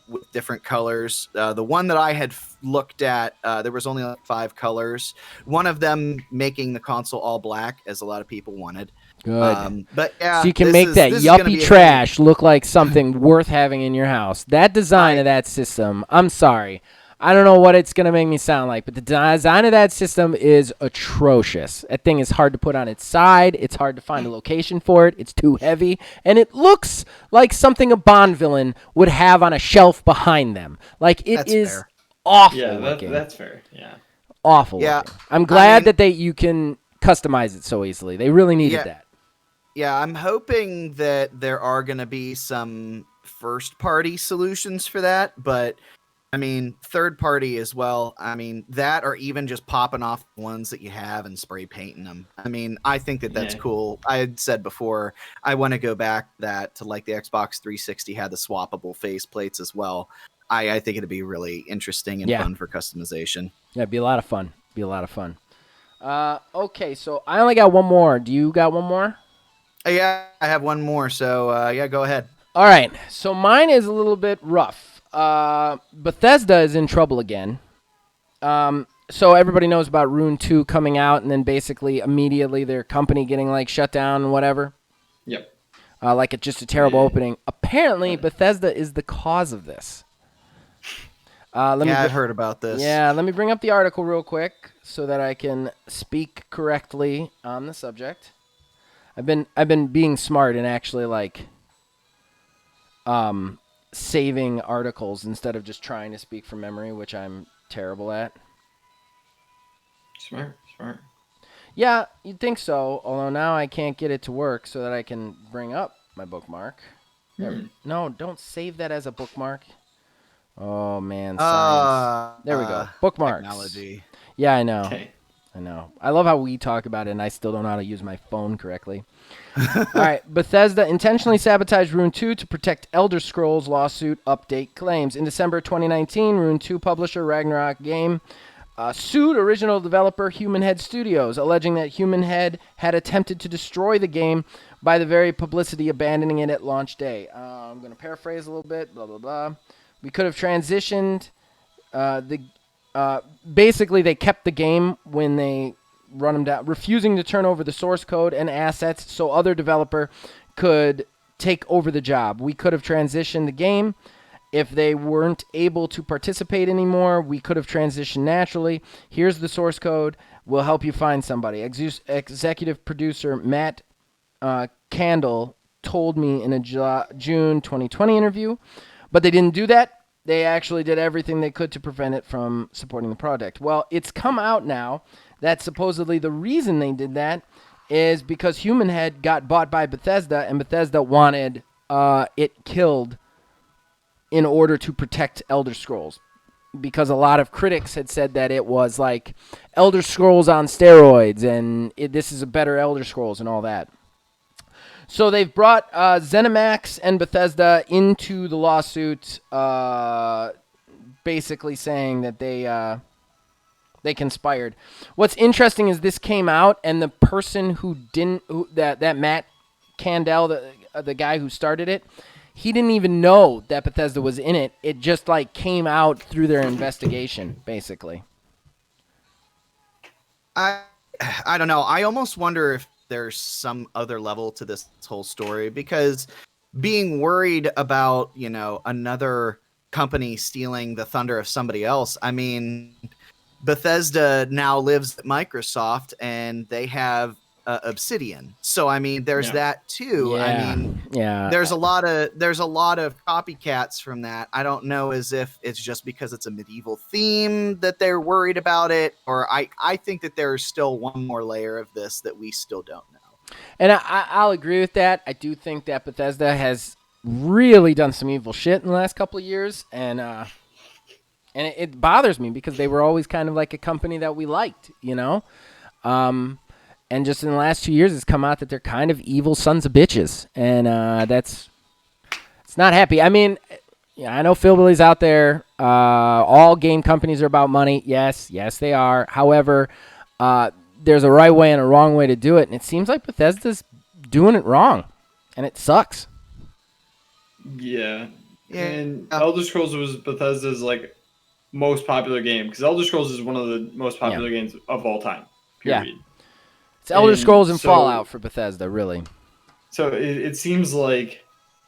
with different colors. The one that I had looked at, there was only like 5 colors. One of them making the console all black, as a lot of people wanted. Good. But yeah, so you can make that yuppie trash look like something worth having in your house. That design of that system, I'm sorry. I don't know what it's going to make me sound like, but the design of that system is atrocious. That thing is hard to put on its side. It's hard to find a location for it. It's too heavy. And it looks like something a Bond villain would have on a shelf behind them. Like, it is fair. Awful Yeah, looking. that's fair. Yeah. Awful looking. I'm glad that you can customize it so easily. They really needed that. Yeah, I'm hoping that there are going to be some first-party solutions for that, but I mean, third-party as well. I mean, that or even just popping off the ones that you have and spray painting them. I mean, I think that's cool. I had said before, I want to go back to like the Xbox 360 had the swappable faceplates as well. I think it'd be really interesting and fun for customization. Yeah, it'd be a lot of fun. Okay, so I only got one more. Do you got one more? Yeah, I have one more, so go ahead. All right, so mine is a little bit rough. Bethesda is in trouble again. So everybody knows about Rune 2 coming out, and then basically immediately their company getting like shut down and whatever. Yep. Like just a terrible opening. Apparently, Bethesda is the cause of this. I've heard about this. Yeah, let me bring up the article real quick so that I can speak correctly on the subject. I've been being smart and actually like saving articles instead of just trying to speak from memory, which I'm terrible at. Smart. Yeah, you'd think so, although now I can't get it to work so that I can bring up my bookmark. No, don't save that as a bookmark. Oh man, science. There we go. Bookmarks. Technology. Yeah, I know. Okay. I know. I love how we talk about it, and I still don't know how to use my phone correctly. All right. Bethesda intentionally sabotaged Rune 2 to protect Elder Scrolls lawsuit update claims. In December 2019, Rune 2 publisher Ragnarok Game sued original developer Human Head Studios, alleging that Human Head had attempted to destroy the game by the very publicity, abandoning it at launch day. I'm going to paraphrase a little bit. Blah, blah, blah. We could have transitioned basically, they kept the game when they run them down, refusing to turn over the source code and assets so other developer could take over the job. We could have transitioned the game. If they weren't able to participate anymore, we could have transitioned naturally. Here's the source code. We'll help you find somebody. Executive producer Matt Candle told me in a June 2020 interview, but they didn't do that. They actually did everything they could to prevent it from supporting the project. Well, it's come out now that supposedly the reason they did that is because Human Head got bought by Bethesda, and Bethesda wanted it killed in order to protect Elder Scrolls. Because a lot of critics had said that it was like Elder Scrolls on steroids, and this is a better Elder Scrolls and all that. So they've brought ZeniMax and Bethesda into the lawsuit, basically saying that they conspired. What's interesting is this came out, and the person that Matt Candle, the guy who started it, he didn't even know that Bethesda was in it. It just like came out through their investigation, basically. I don't know. I almost wonder if there's some other level to this whole story, because being worried about, another company stealing the thunder of somebody else. I mean, Bethesda now lives at Microsoft, and they have Obsidian. So I mean, there's that too. Yeah. I mean, there's a lot of copycats from that. I don't know as if it's just because it's a medieval theme that they're worried about it, or I think that there's still one more layer of this that we still don't know. And I'll agree with that. I do think that Bethesda has really done some evil shit in the last couple of years, and it bothers me because they were always kind of like a company that we liked, And just in the last 2 years, it's come out that they're kind of evil sons of bitches, and it's not happy. I mean, I know Philbilly's out there. All game companies are about money. Yes, they are. However, there's a right way and a wrong way to do it, and it seems like Bethesda's doing it wrong, and it sucks. Yeah. And Elder Scrolls was Bethesda's most popular game, because Elder Scrolls is one of the most popular games of all time. Period. Yeah. It's Elder Scrolls and Fallout for Bethesda, really. So it seems like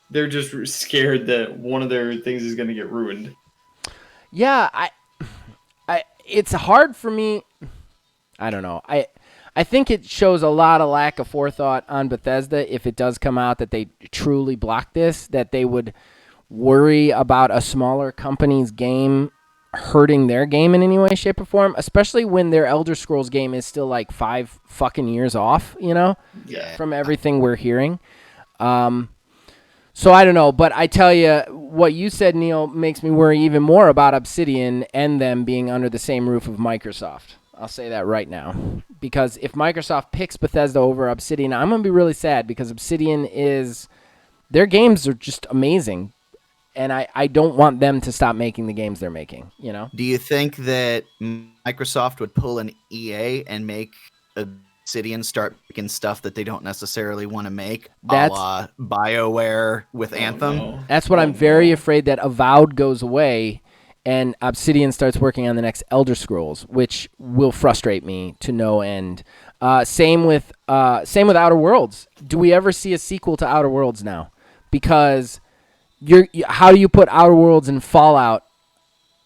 they're just scared that one of their things is going to get ruined. Yeah, it's hard for me. I don't know. I think it shows a lot of lack of forethought on Bethesda if it does come out that they truly block this, that they would worry about a smaller company's game hurting their game in any way, shape, or form, especially when their Elder Scrolls game is still 5 fucking years off, from everything we're hearing. So I don't know, but I tell you, what you said, Neil, makes me worry even more about Obsidian and them being under the same roof of Microsoft. I'll say that right now. Because if Microsoft picks Bethesda over Obsidian, I'm going to be really sad, because Obsidian their games are just amazing. And I don't want them to stop making the games they're making, Do you think that Microsoft would pull an EA and make Obsidian start making stuff that they don't necessarily want to make, a la BioWare with Anthem? No. That's what I'm very afraid, that Avowed goes away and Obsidian starts working on the next Elder Scrolls, which will frustrate me to no end. Same with Outer Worlds. Do we ever see a sequel to Outer Worlds now? Because how do you put Outer Worlds and Fallout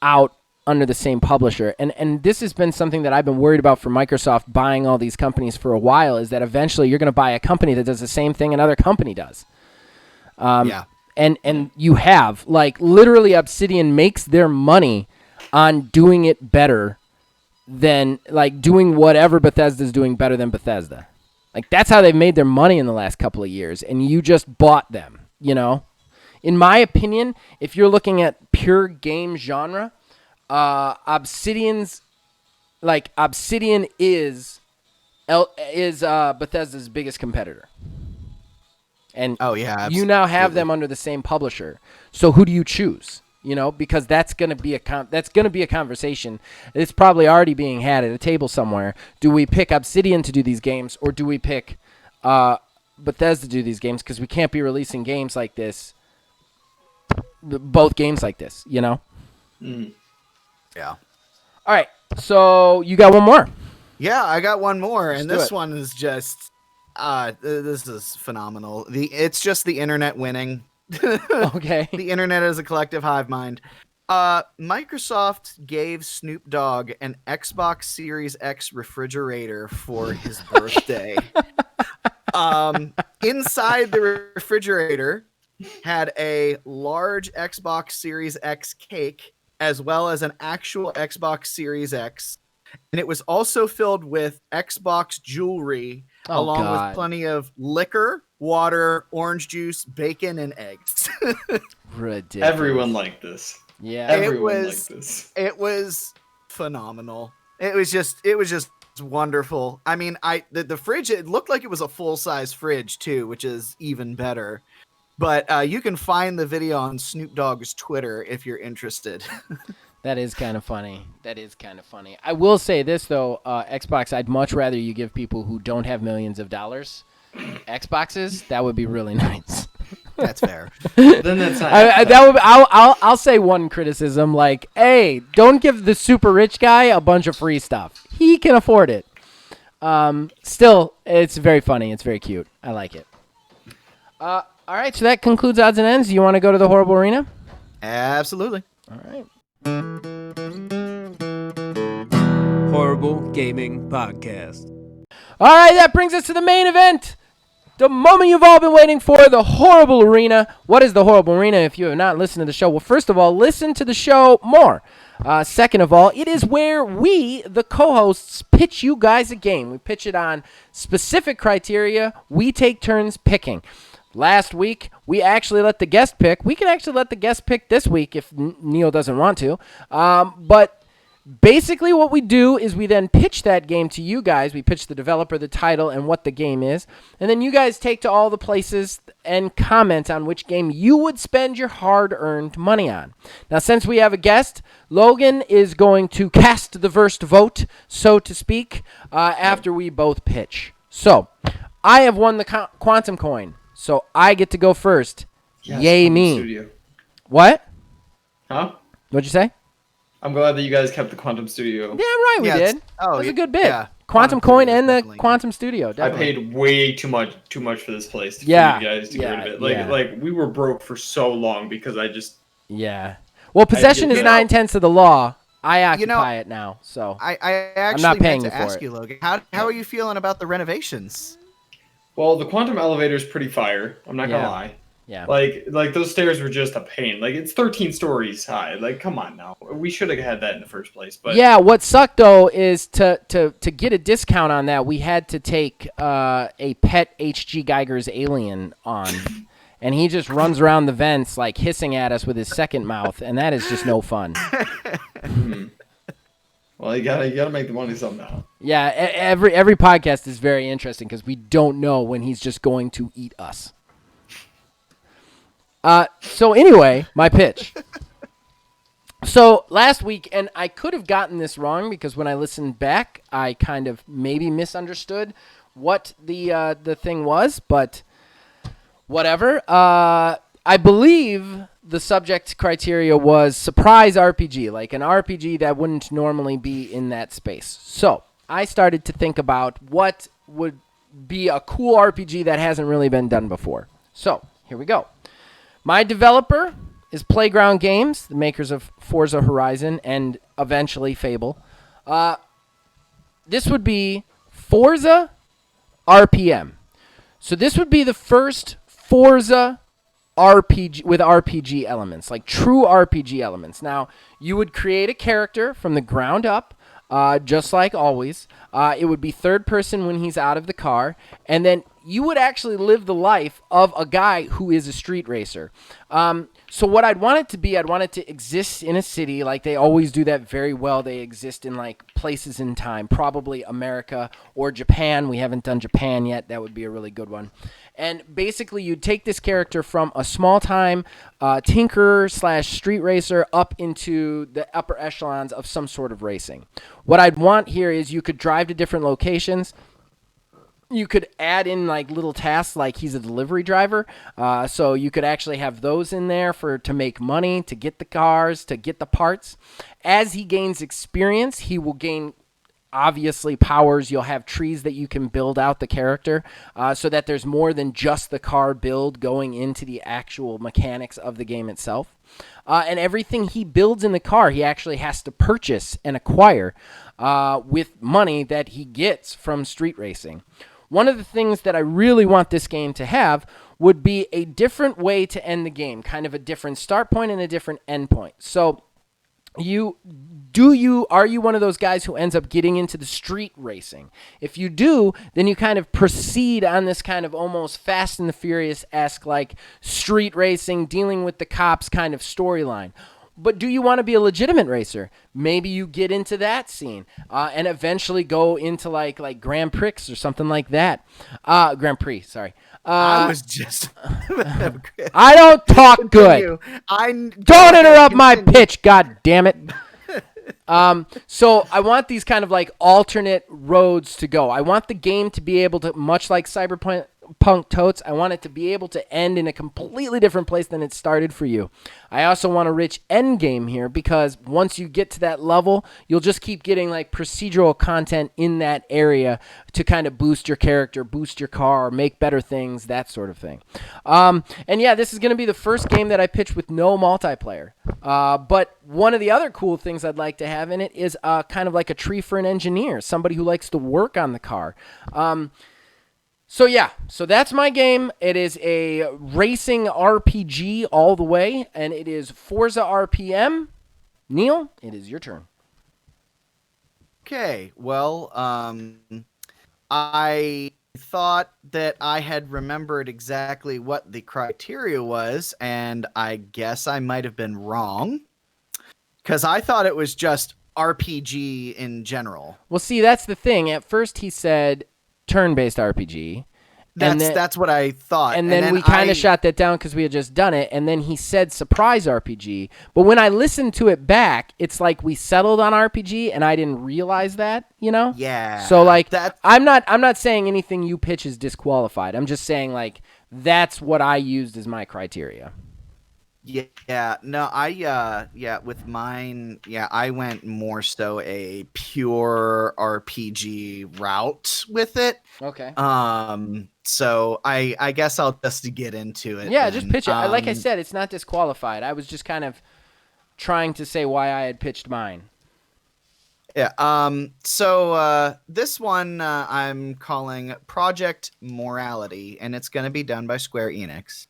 out under the same publisher? And this has been something that I've been worried about for Microsoft buying all these companies for a while, is that eventually you're going to buy a company that does the same thing another company does. And you have, literally Obsidian makes their money on doing it better than, doing whatever Bethesda's doing better than Bethesda. That's how they've made their money in the last couple of years, and you just bought them, In my opinion, if you're looking at pure game genre, Obsidian's like Obsidian is Bethesda's biggest competitor. And Oh yeah, you now have absolutely. them under the same publisher. So who do you choose? You know, because that's going to be a conversation. It's probably already being had at a table somewhere. Do we pick Obsidian to do these games, or do we pick Bethesda to do these games? Because we can't be releasing games like this, both games like this. You know. Yeah. All right. So you got one more. Yeah, I got one more, and do this it. one is just this is phenomenal. It's just the internet winning. Okay. The internet is a collective hive mind. Microsoft gave Snoop Dogg an Xbox Series X refrigerator for his birthday. Inside the refrigerator had a large Xbox Series X cake, as well as an actual Xbox Series X. And it was also filled with Xbox jewelry, along with plenty of liquor, water, orange juice, bacon, and eggs. Ridiculous. Everyone liked this. Yeah. Everyone liked this. It was phenomenal. It was just wonderful. I mean, the fridge, it looked like it was a full-size fridge too, which is even better. But you can find the video on Snoop Dogg's Twitter if you're interested. That is kind of funny. I will say this, though, Xbox, I'd much rather you give people who don't have millions of dollars Xboxes. That would be really nice. That's fair. Then that's not. I'll say one criticism, like, hey, don't give the super rich guy a bunch of free stuff. He can afford it. Still, it's very funny. It's very cute. I like it. All right, so that concludes Odds and Ends. You want to go to the Horrible Arena? Absolutely. All right. Horrible Gaming Podcast. All right, that brings us to the main event. The moment you've all been waiting for, the Horrible Arena. What is the Horrible Arena if you have not listened to the show? Well, first of all, listen to the show more. Second of all, it is where we, the co-hosts, pitch you guys a game. We pitch it on specific criteria. We take turns picking. Last week, we actually let the guest pick. We can actually let the guest pick this week if Neil doesn't want to. But basically what we do is we then pitch that game to you guys. We pitch the developer, the title, and what the game is. And then you guys take to all the places and comment on which game you would spend your hard-earned money on. Now, since we have a guest, Logan is going to cast the first vote, so to speak, after we both pitch. So, I have won the Quantum Coin. So I get to go first. Yes, Yay Quantum me. Studio. What? Huh? What'd you say? I'm glad that you guys kept the Quantum Studio. Damn right we did. That was a good bit. Yeah. Quantum Coin and the definitely. Quantum Studio. I Definitely. paid way too much for this place for Yeah, you guys to yeah, get rid of it. Like we were broke for so long because I just Yeah. Well, possession is 9/10 of the law. I occupy it now, so I actually not paying meant to you for ask it. you, Logan. How are you feeling about the renovations? well, the Quantum elevator is pretty fire. I'm not gonna Yeah. lie. yeah. Like those stairs were just a pain. Like it's 13 stories high. Like come on now. We should have had that in the first place. But Yeah, what sucked though is to get a discount on that, we had to take a pet H.G. Geiger's alien on, and he just runs around the vents like hissing at us with his second mouth, and that is just no fun. well, you gotta make the money somehow. Yeah, every podcast is very interesting because we don't know when he's just going to eat us. So anyway, my pitch. So last week, and I could have gotten this wrong because when I listened back, I kind of maybe misunderstood what the thing was, but whatever. I believe the subject criteria was surprise RPG, like an RPG that wouldn't normally be in that space. So I started to think about what would be a cool RPG that hasn't really been done before. So here we go. My developer is Playground Games, the makers of Forza Horizon and eventually Fable. This would be Forza RPM. So this would be the first Forza RPG with RPG elements, like true RPG elements. Now, you would create a character from the ground up, just like always. It would be third person when he's out of the car, and then you would actually live the life of a guy who is a street racer. So what I'd want it to be, I'd want it to exist in a city like they always do that very well. They exist in like places in time, probably America or Japan. We haven't done Japan yet. That would be a really good one. And basically you'd take this character from a small time tinkerer / street racer up into the upper echelons of some sort of racing. What I'd want here is you could drive to different locations. You could add in like little tasks like he's a delivery driver. So you could actually have those in there to make money, to get the cars, to get the parts. As he gains experience, he will gain obviously powers. You'll have trees that you can build out the character so that there's more than just the car build going into the actual mechanics of the game itself. And everything he builds in the car, he actually has to purchase and acquire with money that he gets from street racing. One of the things that I really want this game to have would be a different way to end the game, kind of a different start point and a different end point. So are you one of those guys who ends up getting into the street racing? If you do, then you kind of proceed on this kind of almost Fast and the Furious-esque like street racing, dealing with the cops kind of storyline. But do you want to be a legitimate racer? Maybe you get into that scene and eventually go into like Grand Prix or something like that. Grand Prix, sorry. I was just. I don't talk good. Don't interrupt my pitch, god damn it. So I want these kind of like alternate roads to go. I want the game to be able to, much like Cyberpunk Totes, I want it to be able to end in a completely different place than it started for you. I also want a rich end game here because once you get to that level, you'll just keep getting like procedural content in that area to kind of boost your character, boost your car, make better things, that sort of thing. And yeah, this is going to be the first game that I pitched with no multiplayer. But one of the other cool things I'd like to have in it is kind of like a tree for an engineer, somebody who likes to work on the car. So yeah, so that's my game. It is a racing RPG all the way, and it is Forza RPM. Neil, it is your turn. Okay, well, I thought that I had remembered exactly what the criteria was, and I guess I might have been wrong, because I thought it was just RPG in general. Well, see, that's the thing. At first he said turn-based RPG. That's what I thought. And then we kind of shot that down because we had just done it. And then he said surprise RPG. But when I listened to it back, it's like we settled on RPG, and I didn't realize that, you know? Yeah. So like, I'm not saying anything you pitch is disqualified. I'm just saying like that's what I used as my criteria. Yeah, no, with mine, I went more so a pure RPG route with it. Okay. So I guess I'll just get into it. Yeah, then. just pitch it. Like I said, it's not disqualified. I was just kind of trying to say why I had pitched mine. Yeah. So this one I'm calling Project Morality, and it's going to be done by Square Enix.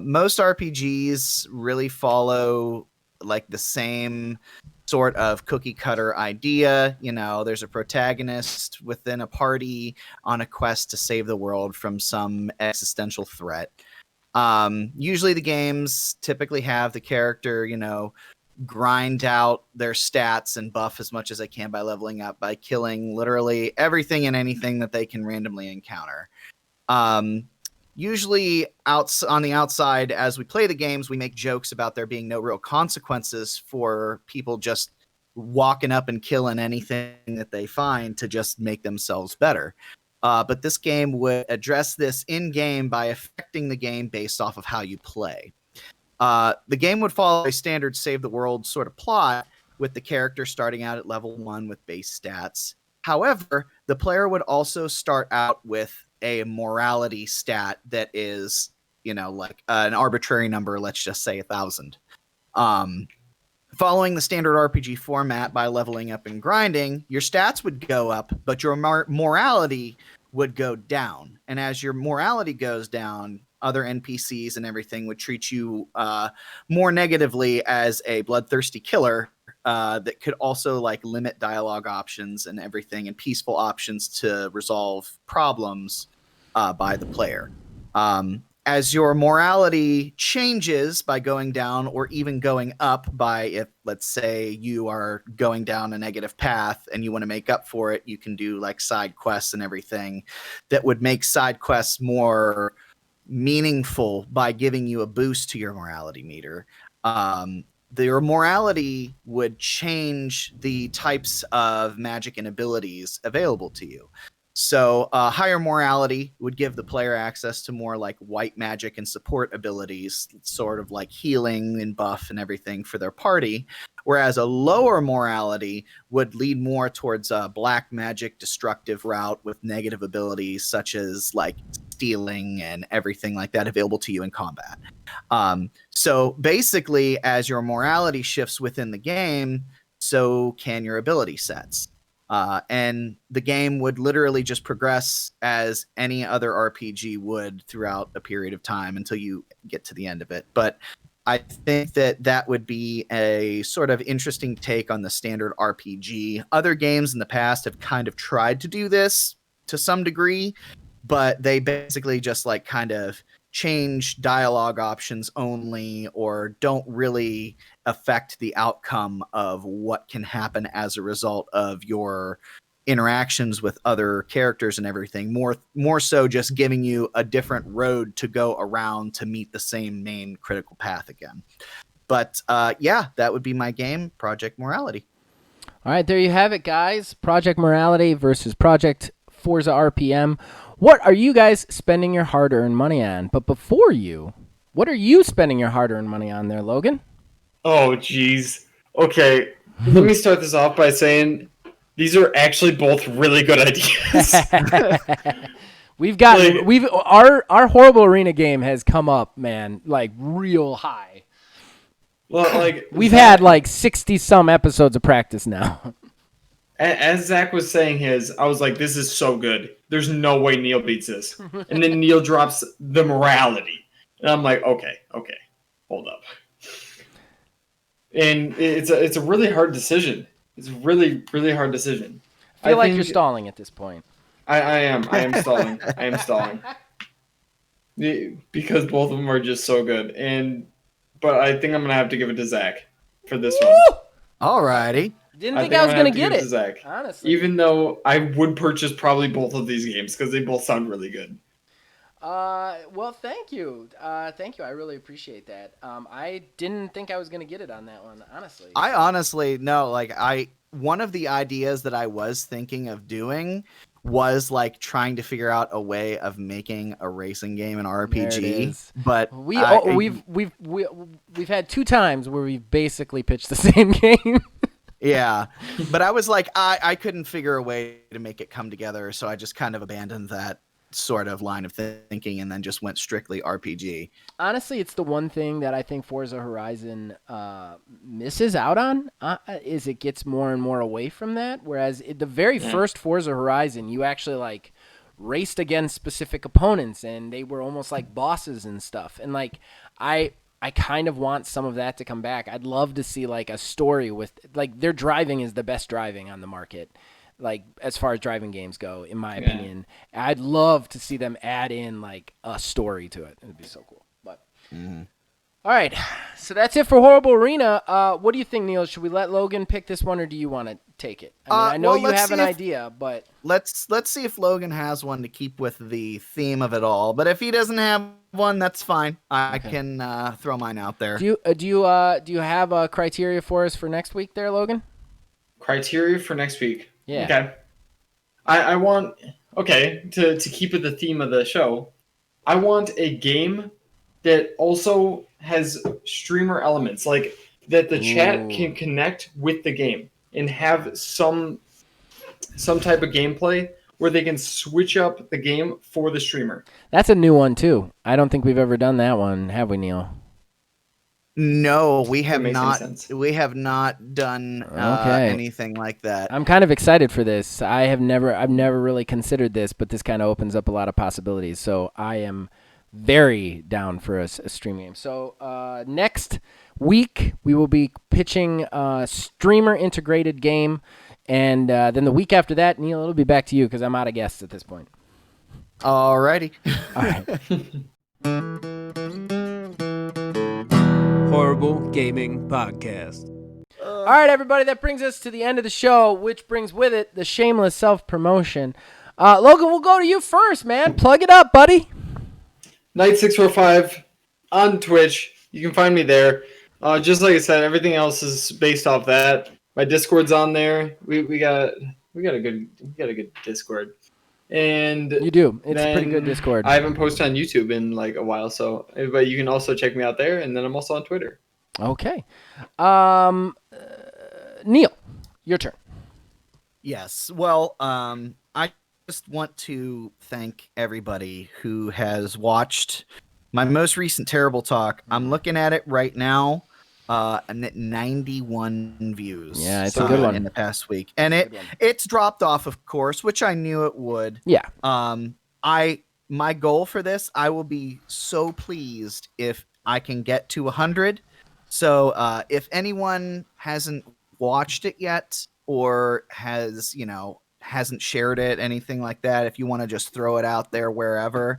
Most RPGs really follow like the same sort of cookie cutter idea. You know, there's a protagonist within a party on a quest to save the world from some existential threat. Usually the games typically have the character, you know, grind out their stats and buff as much as they can by leveling up, by killing literally everything and anything that they can randomly encounter. Usually on the outside, as we play the games, we make jokes about there being no real consequences for people just walking up and killing anything that they find to just make themselves better. But this game would address this in-game by affecting the game based off of how you play. The game would follow a standard save the world sort of plot, with the character starting out at level 1 with base stats. However, the player would also start out with a morality stat that is, you know, like an arbitrary number, let's just say 1,000. Following the standard RPG format by leveling up and grinding, your stats would go up, but your morality would go down. And as your morality goes down, other NPCs and everything would treat you more negatively as a bloodthirsty killer that could also like limit dialogue options and everything and peaceful options to resolve problems by the player. As your morality changes by going down or even going up by, if let's say you are going down a negative path and you want to make up for it, you can do like side quests and everything that would make side quests more meaningful by giving you a boost to your morality meter. Your morality would change the types of magic and abilities available to you. So higher morality would give the player access to more like white magic and support abilities, sort of like healing and buff and everything for their party. Whereas a lower morality would lead more towards a black magic destructive route with negative abilities such as like stealing and everything like that available to you in combat. So basically, as your morality shifts within the game, so can your ability sets. And the game would literally just progress as any other RPG would throughout a period of time until you get to the end of it. But I think that would be a sort of interesting take on the standard RPG. Other games in the past have kind of tried to do this to some degree, but they basically just like kind of change dialogue options only or don't really affect the outcome of what can happen as a result of your interactions with other characters and everything. More so just giving you a different road to go around to meet the same main critical path again. But yeah, that would be my game, Project Morality. All right, there you have it, guys. Project Morality versus Project Forza RPM. What are you guys spending your hard-earned money on? But before what are you spending your hard-earned money on there, Logan? Oh, geez. Okay, let me start this off by saying these are actually both really good ideas. Our Horrible Arena game has come up, man, like real high. Well, like we've had like 60 some episodes of practice now. As Zach was saying I was like, this is so good. There's no way Neil beats this. And then Neil drops the morality. And I'm like, okay, hold up. And it's a really hard decision. It's a really, really hard decision. I feel like you're stalling at this point. I am stalling. I am stalling. Because both of them are just so good. But I think I'm going to have to give it to Zach for this one. Alrighty. Didn't think I was going to get it, Zach, honestly. Even though I would purchase probably both of these games because they both sound really good. Well, thank you. Thank you. I really appreciate that. I didn't think I was going to get it on that one, honestly. I honestly, no, like one of the ideas that I was thinking of doing was like trying to figure out a way of making a racing game an RPG. But we've had 2 times where we've basically pitched the same game. Yeah, but I was like, I couldn't figure a way to make it come together, so I just kind of abandoned that sort of line of thinking and then just went strictly RPG. Honestly, it's the one thing that I think Forza Horizon misses out on, is it gets more and more away from that, whereas the very first Forza Horizon, you actually like raced against specific opponents, and they were almost like bosses and stuff, and like I kind of want some of that to come back. I'd love to see like a story with like their driving is the best driving on the market. Like as far as driving games go, in my opinion, I'd love to see them add in like a story to it. It'd be so cool. But all right, so that's it for Horrible Arena. What do you think, Neil? Should we let Logan pick this one, or do you want to take it? I know you have an idea, but let's see if Logan has one to keep with the theme of it all. But if he doesn't have one, that's fine. I can throw mine out there. Do you have a criteria for us for next week, there, Logan? Criteria for next week. Yeah. Okay. I want to keep with the theme of the show. I want a game that also has streamer elements, like that the chat can connect with the game and have some type of gameplay where they can switch up the game for the streamer. That's a new one too. I don't think we've ever done that one, have we, Neil? No, we have not. We have not done anything like that. I'm kind of excited for this. I've never really considered this, but this kind of opens up a lot of possibilities. So I am very down for a stream game. So next week we will be pitching a streamer integrated game, and then the week after that, Neil, it'll be back to you because I'm out of guests at this point. Alrighty. All right. Horrible Gaming Podcast. All right, everybody. That brings us to the end of the show, which brings with it the shameless self-promotion. Logan, we'll go to you first, man. Plug it up, buddy. Knights645 on Twitch. You can find me there. Just like I said, everything else is based off that. My Discord's on there. We got a good Discord. And You do. It's a pretty good Discord. I haven't posted on YouTube in like a while, so but you can also check me out there. And then I'm also on Twitter. Okay. Neil, your turn. Yes. Well, I just want to thank everybody who has watched my most recent Terrible Talk. I'm looking at it right now. I'm at 91 views. Yeah, it's a good one in the past week, and it's dropped off, of course, which I knew it would. Yeah. My goal for this, I will be so pleased if I can get to 100. So, if anyone hasn't watched it yet or hasn't shared it, anything like that, if you want to just throw it out there wherever,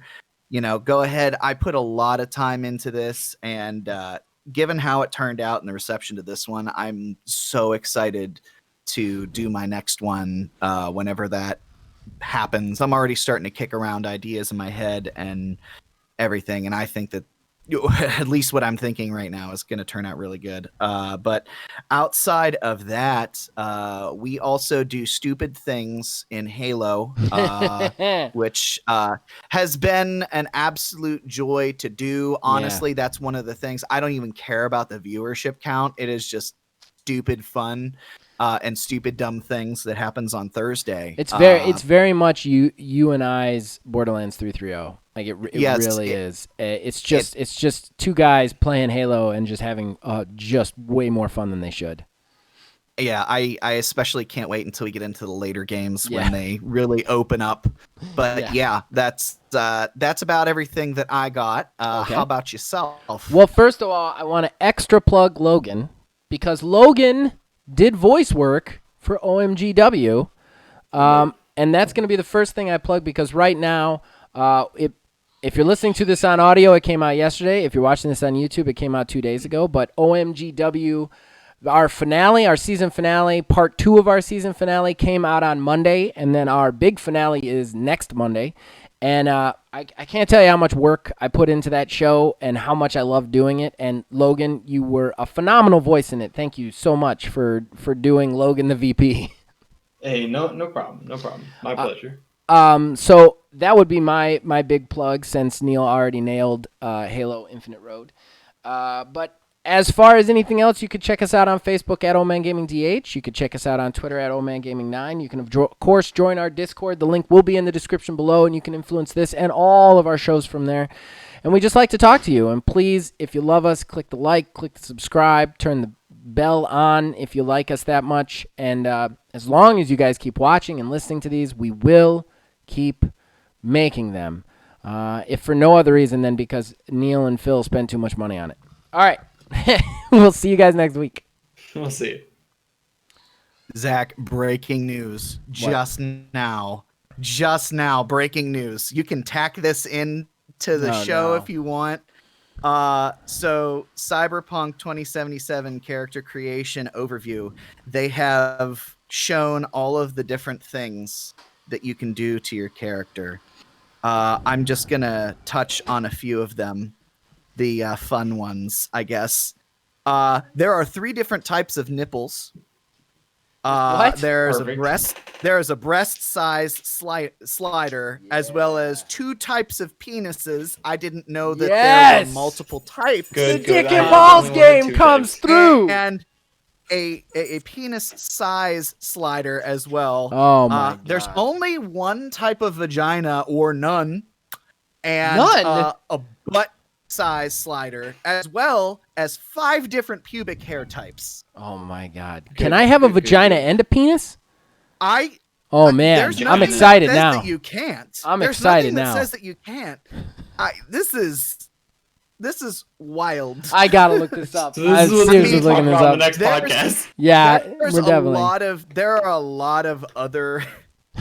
go ahead. I put a lot of time into this, and given how it turned out and the reception to this one, I'm so excited to do my next one whenever that happens. I'm already starting to kick around ideas in my head and everything, and I think that at least what I'm thinking right now is going to turn out really good. But outside of that, we also do stupid things in Halo, which has been an absolute joy to do. Honestly, that's one of the things. I don't even care about the viewership count. It is just stupid fun and stupid dumb things that happens on Thursday. It's very much you and I's Borderlands 330. Like it really is. It's just two guys playing Halo and just having just way more fun than they should. Yeah, I especially can't wait until we get into the later games when they really open up. But that's about everything that I got. Okay. How about yourself? Well, first of all, I want to extra plug Logan because Logan did voice work for OMGW, and that's going to be the first thing I plug because right now, if you're listening to this on audio, it came out yesterday. If you're watching this on YouTube, it came out 2 days ago. But OMGW, our season finale, part 2 of our season finale came out on Monday, and then our big finale is next Monday. And I can't tell you how much work I put into that show and how much I love doing it. And Logan, you were a phenomenal voice in it. Thank you so much for doing Logan the VP. Hey, no problem. My pleasure. So that would be my big plug since Neil already nailed Halo Infinite Road. But as far as anything else, you could check us out on Facebook at OldManGamingDH. You could check us out on Twitter at OldManGaming9. You can, of course, join our Discord. The link will be in the description below, and you can influence this and all of our shows from there. And we just like to talk to you. And please, if you love us, click the like, click the subscribe, turn the bell on if you like us that much. And as long as you guys keep watching and listening to these, we will keep making them. If for no other reason than because Neil and Phil spend too much money on it. All right. We'll see you guys next week. We'll see. Zach, breaking news. Just now, breaking news. You can tack this in to the show if you want. So Cyberpunk 2077 character creation overview. They have shown all of the different things that you can do to your character. I'm just going to touch on a few of them. The fun ones, I guess. There are 3 different types of nipples. There's a breast size slider, as well as 2 types of penises. I didn't know that there were multiple types. The dick and balls game comes through. And a penis size slider as well. Oh my God. There's only 1 type of vagina or none. And none? A butt size slider, as well as 5 different pubic hair types. Oh my God. Can I have a vagina and a penis? Oh man, I'm excited now. That you can't. I'm excited now. There's nothing that says that you can't. This is wild. I gotta look this up. So this is seriously looking this up. The next podcast. Yeah, there are are a lot of other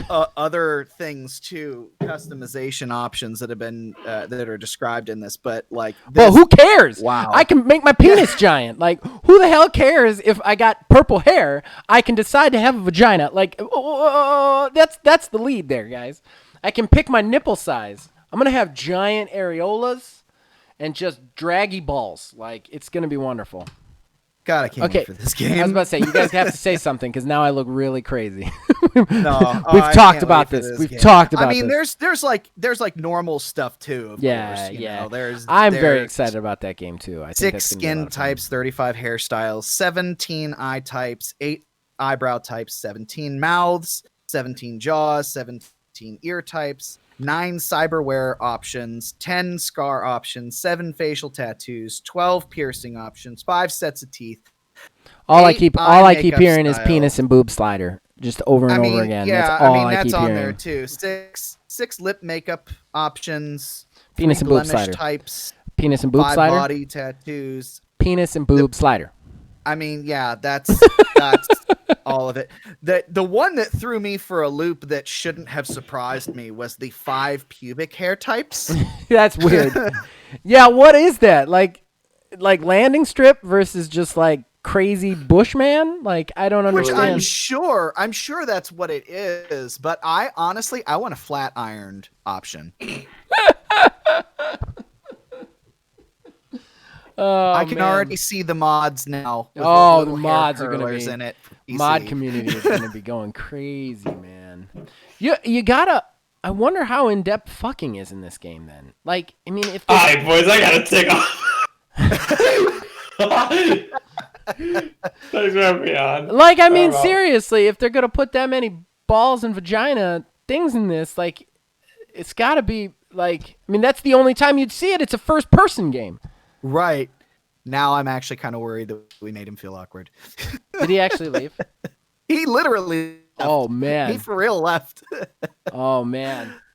other things too, customization options that have been that are described in this, but like Well, who cares? Wow. I can make my penis giant. Like, who the hell cares if I got purple hair? I can decide to have a vagina. Like, that's the lead there, guys. I can pick my nipple size. I'm gonna have giant areolas and just draggy balls. Like, it's gonna be wonderful. God, I can't wait for this game. I was about to say, you guys have to say something because now I look really crazy. No, We've talked about this. We've talked about this. I mean, there's like normal stuff too. Of course, you know, I'm very excited about that game too. I think 6 skin types, 35 hairstyles, 17 eye types, 8 eyebrow types, 17 mouths, 17 jaws, 17 ear types, 9 cyberware options, 10 scar options, 7 facial tattoos, 12 piercing options, 5 sets of teeth. All I keep hearing is penis and boob slider, just over and over again. Yeah, that's all I that's keep on hearing. there too. 6 lip makeup options, penis and boob slider types, penis and boob 5 slider, body tattoos, penis and boob slider. I mean, yeah, that's all of it. The one that threw me for a loop that shouldn't have surprised me was the 5 pubic hair types. That's weird. Yeah, what is that? Like landing strip versus just like crazy bushman? Like, I don't understand. Which I'm sure that's what it is, but I honestly want a flat ironed option. I can already see the mods now. The mods are going to be in it. Mod community is going to be going crazy, man. You gotta. I wonder how in depth fucking is in this game. Then, like, I mean, if. All right, boys, I gotta take off. Thanks for having me on. Like, I mean, seriously, if they're gonna put that many balls and vagina things in this, like, it's got to be like. I mean, that's the only time you'd see it. It's a first-person game. Right. Now I'm actually kind of worried that we made him feel awkward. Did he actually leave? He literally left. Oh, man. He for real left. Oh, man.